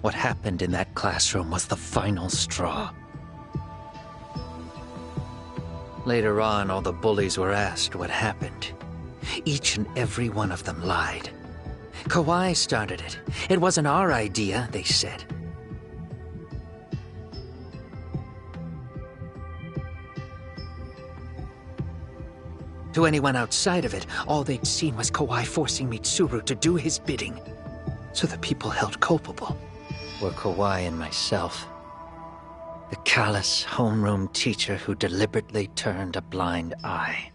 What happened in that classroom was the final straw. Later on, all the bullies were asked what happened. Each and every one of them lied. Kawai started it. It wasn't our idea, they said. To anyone outside of it, all they'd seen was Kawai forcing Mitsuru to do his bidding. So the people held culpable were Kawai and myself. The callous homeroom teacher who deliberately turned a blind eye.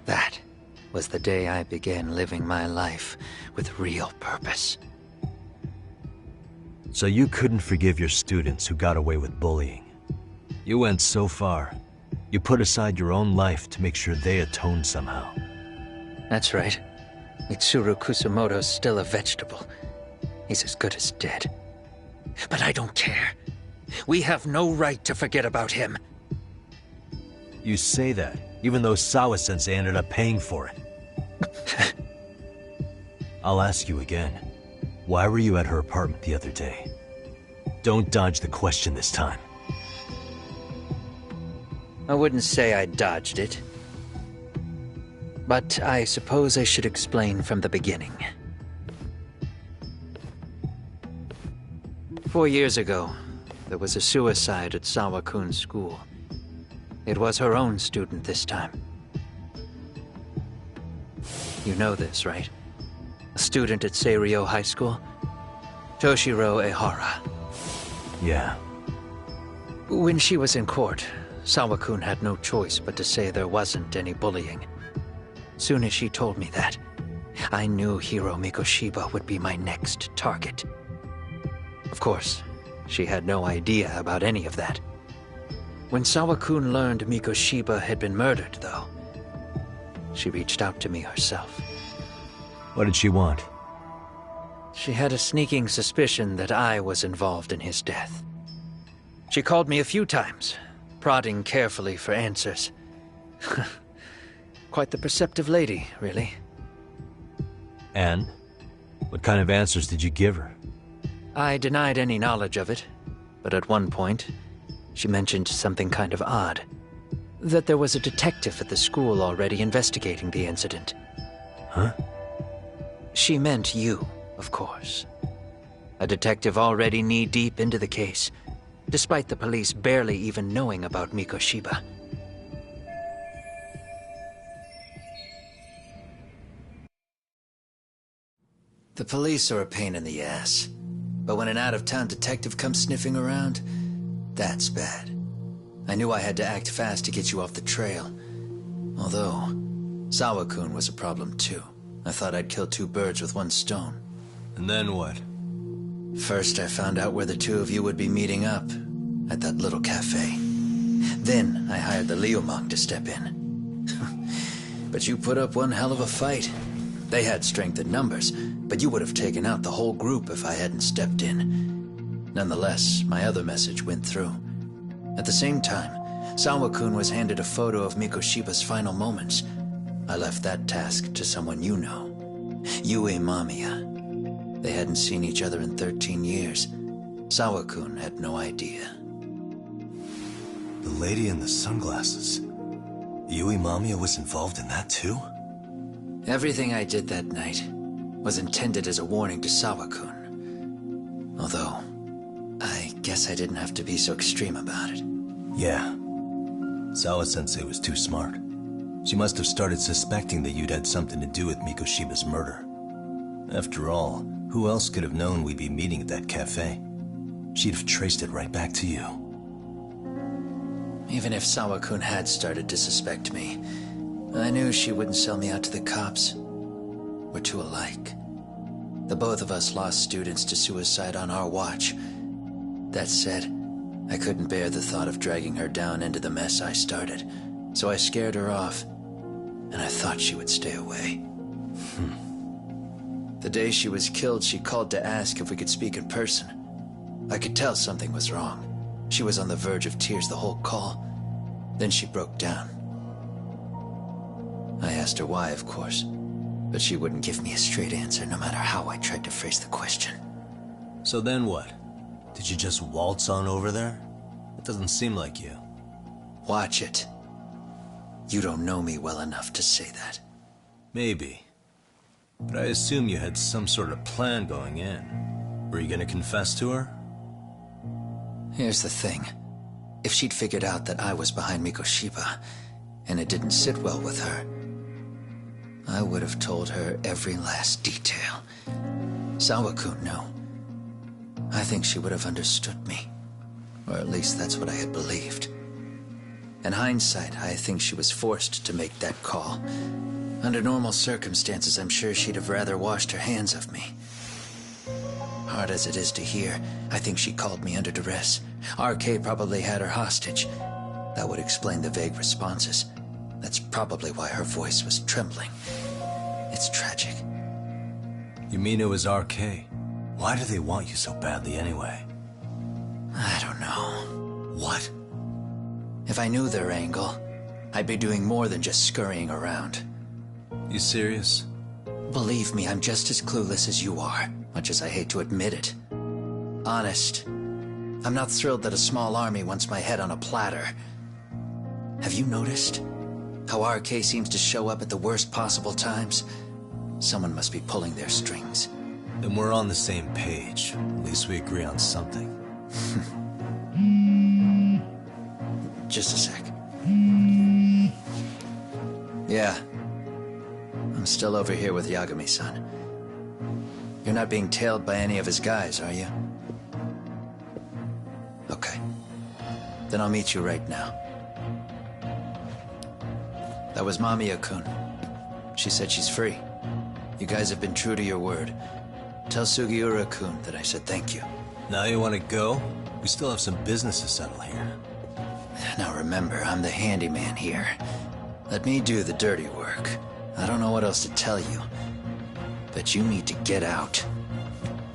That was the day I began living my life with real purpose. So you couldn't forgive your students who got away with bullying. You went so far, you put aside your own life to make sure they atoned somehow. That's right. Mitsuru Kusumoto's still a vegetable. He's as good as dead. But I don't care. We have no right to forget about him. You say that, even though Sawa-sensei ended up paying for it. I'll ask you again. Why were you at her apartment the other day? Don't dodge the question this time. I wouldn't say I dodged it. But I suppose I should explain from the beginning. 4 years ago, there was a suicide at Sawa-kun's school. It was her own student this time. You know this, right? A student at Seiryo High School? Toshiro Ehara. Yeah. When she was in court, Sawa-kun had no choice but to say there wasn't any bullying. Soon as she told me that, I knew Hiro Mikoshiba would be my next target. Of course, she had no idea about any of that. When Sawa-kun learned Mikoshiba had been murdered, though, she reached out to me herself. What did she want? She had a sneaking suspicion that I was involved in his death. She called me a few times, prodding carefully for answers. Quite the perceptive lady, really. And? What kind of answers did you give her? I denied any knowledge of it, but at one point, she mentioned something kind of odd. That there was a detective at the school already investigating the incident. Huh? She meant you, of course. A detective already knee-deep into the case, despite the police barely even knowing about Mikoshiba. The police are a pain in the ass. But when an out-of-town detective comes sniffing around, that's bad. I knew I had to act fast to get you off the trail. Although, Sawa-kun was a problem too. I thought I'd kill 2 birds with 1 stone. And then what? First, I found out where the 2 of you would be meeting up, at that little cafe. Then, I hired the Liumang to step in. But you put up one hell of a fight. They had strength in numbers, but you would have taken out the whole group if I hadn't stepped in. Nonetheless, my other message went through. At the same time, Sawa-kun was handed a photo of Mikoshiba's final moments. I left that task to someone you know. Yue Mamiya. They hadn't seen each other in 13 years. Sawa-kun had no idea. The lady in the sunglasses. Yue Mamiya was involved in that too? Everything I did that night was intended as a warning to Sawa-kun. Although, I guess I didn't have to be so extreme about it. Yeah. Sawa-sensei was too smart. She must have started suspecting that you'd had something to do with Mikoshiba's murder. After all, who else could have known we'd be meeting at that cafe? She'd have traced it right back to you. Even if Sawa-kun had started to suspect me, I knew she wouldn't sell me out to the cops. We're too alike. The both of us lost students to suicide on our watch. That said, I couldn't bear the thought of dragging her down into the mess I started. So I scared her off, and I thought she would stay away. The day she was killed, she called to ask if we could speak in person. I could tell something was wrong. She was on the verge of tears the whole call. Then she broke down. I asked her why, of course, but she wouldn't give me a straight answer no matter how I tried to phrase the question. So then what? Did you just waltz on over there? It doesn't seem like you. Watch it. You don't know me well enough to say that. Maybe. But I assume you had some sort of plan going in. Were you gonna confess to her? Here's the thing. If she'd figured out that I was behind Mikoshiba, and it didn't sit well with her, I would have told her every last detail. Sawakun knew. I think she would have understood me. Or at least that's what I had believed. In hindsight, I think she was forced to make that call. Under normal circumstances, I'm sure she'd have rather washed her hands of me. Hard as it is to hear, I think she called me under duress. RK probably had her hostage. That would explain the vague responses. That's probably why her voice was trembling. It's tragic. You mean it was RK? Why do they want you so badly anyway? I don't know. What? If I knew their angle, I'd be doing more than just scurrying around. You serious? Believe me, I'm just as clueless as you are, much as I hate to admit it. Honest, I'm not thrilled that a small army wants my head on a platter. Have you noticed how RK seems to show up at the worst possible times? Someone must be pulling their strings. Then we're on the same page. At least we agree on something. Just a sec. Yeah. I'm still over here with Yagami-san. You're not being tailed by any of his guys, are you? Okay. Then I'll meet you right now. That was Mamiya-kun. She said she's free. You guys have been true to your word. Tell Sugiura-kun that I said thank you. Now you want to go? We still have some business to settle here. Now remember, I'm the handyman here. Let me do the dirty work. I don't know what else to tell you, but you need to get out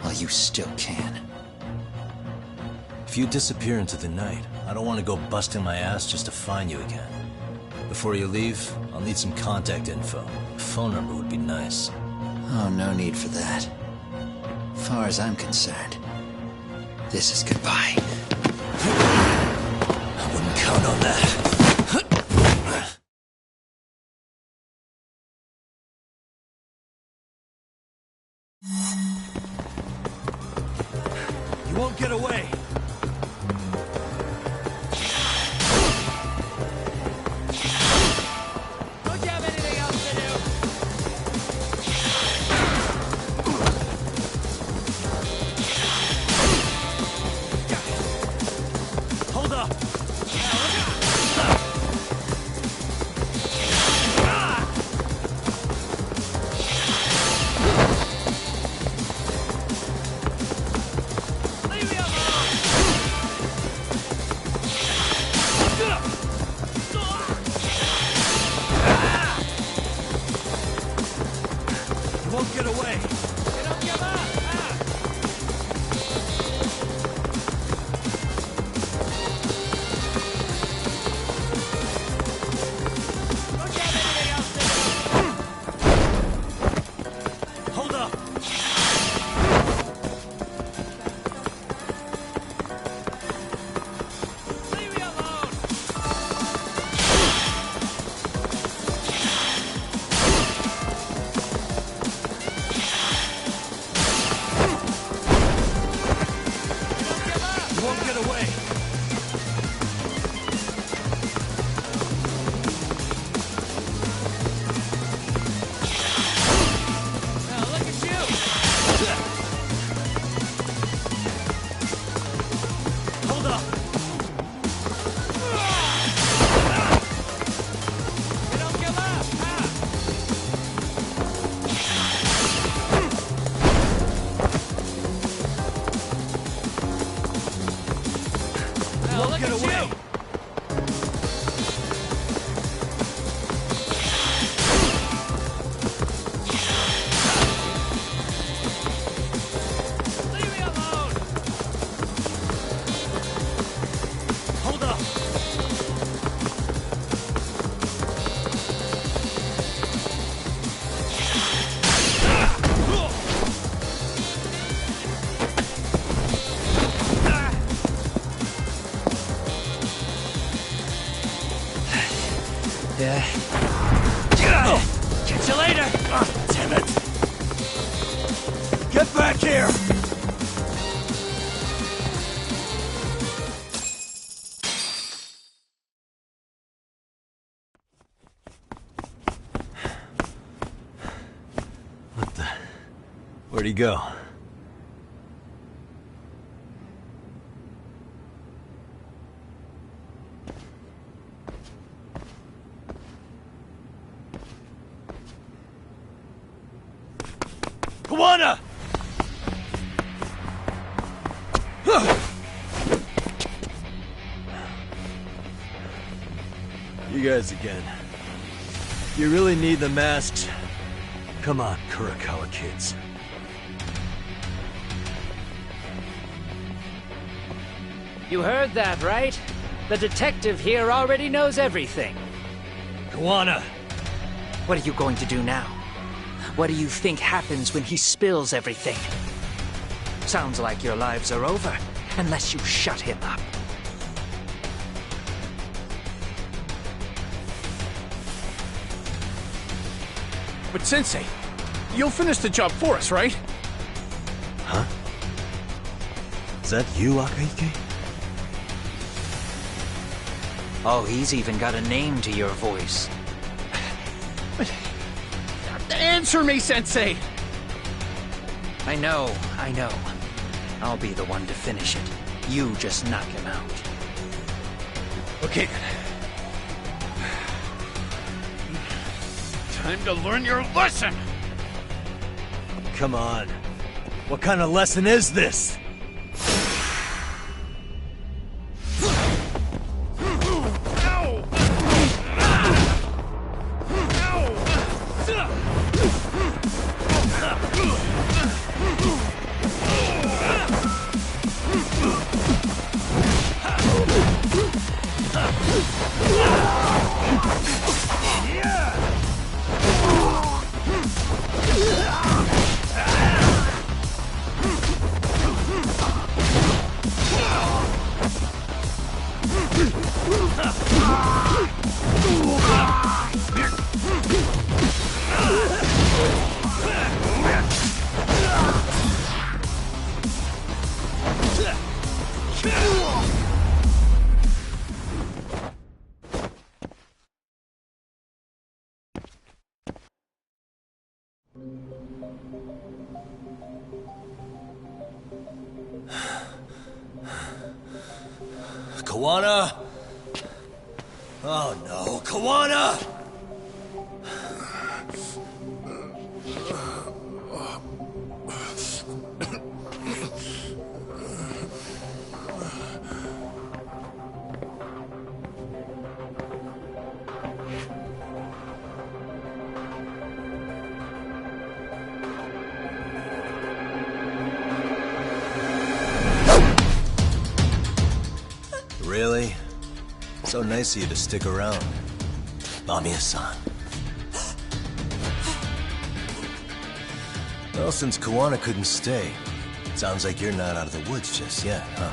while you still can. If you disappear into the night, I don't want to go busting my ass just to find you again. Before you leave, I'll need some contact info. A phone number would be nice. Oh, no need for that. As far as I'm concerned, this is goodbye. I wouldn't count on that. You won't get away. Don't you have anything else to do? Hold up. Yeah. Catch you later! Oh, damn it! Get back here! What the... Where'd he go? Kawana! You guys again. You really need the masks? Come on, Kurokawa kids. You heard that, right? The detective here already knows everything. Kawana! What are you going to do now? What do you think happens when he spills everything? Sounds like your lives are over, unless you shut him up. But Sensei, you'll finish the job for us, right? Huh? Is that you, Akahike? Oh, he's even got a name to your voice. Answer me, Sensei! I know. I'll be the one to finish it. You just knock him out. Okay then. Time to learn your lesson! Come on. What kind of lesson is this? Kawana! Oh no, Kawana! Really? So nice of you to stick around. Mamiya-san. Well, since Kawana couldn't stay, sounds like you're not out of the woods just yet, huh?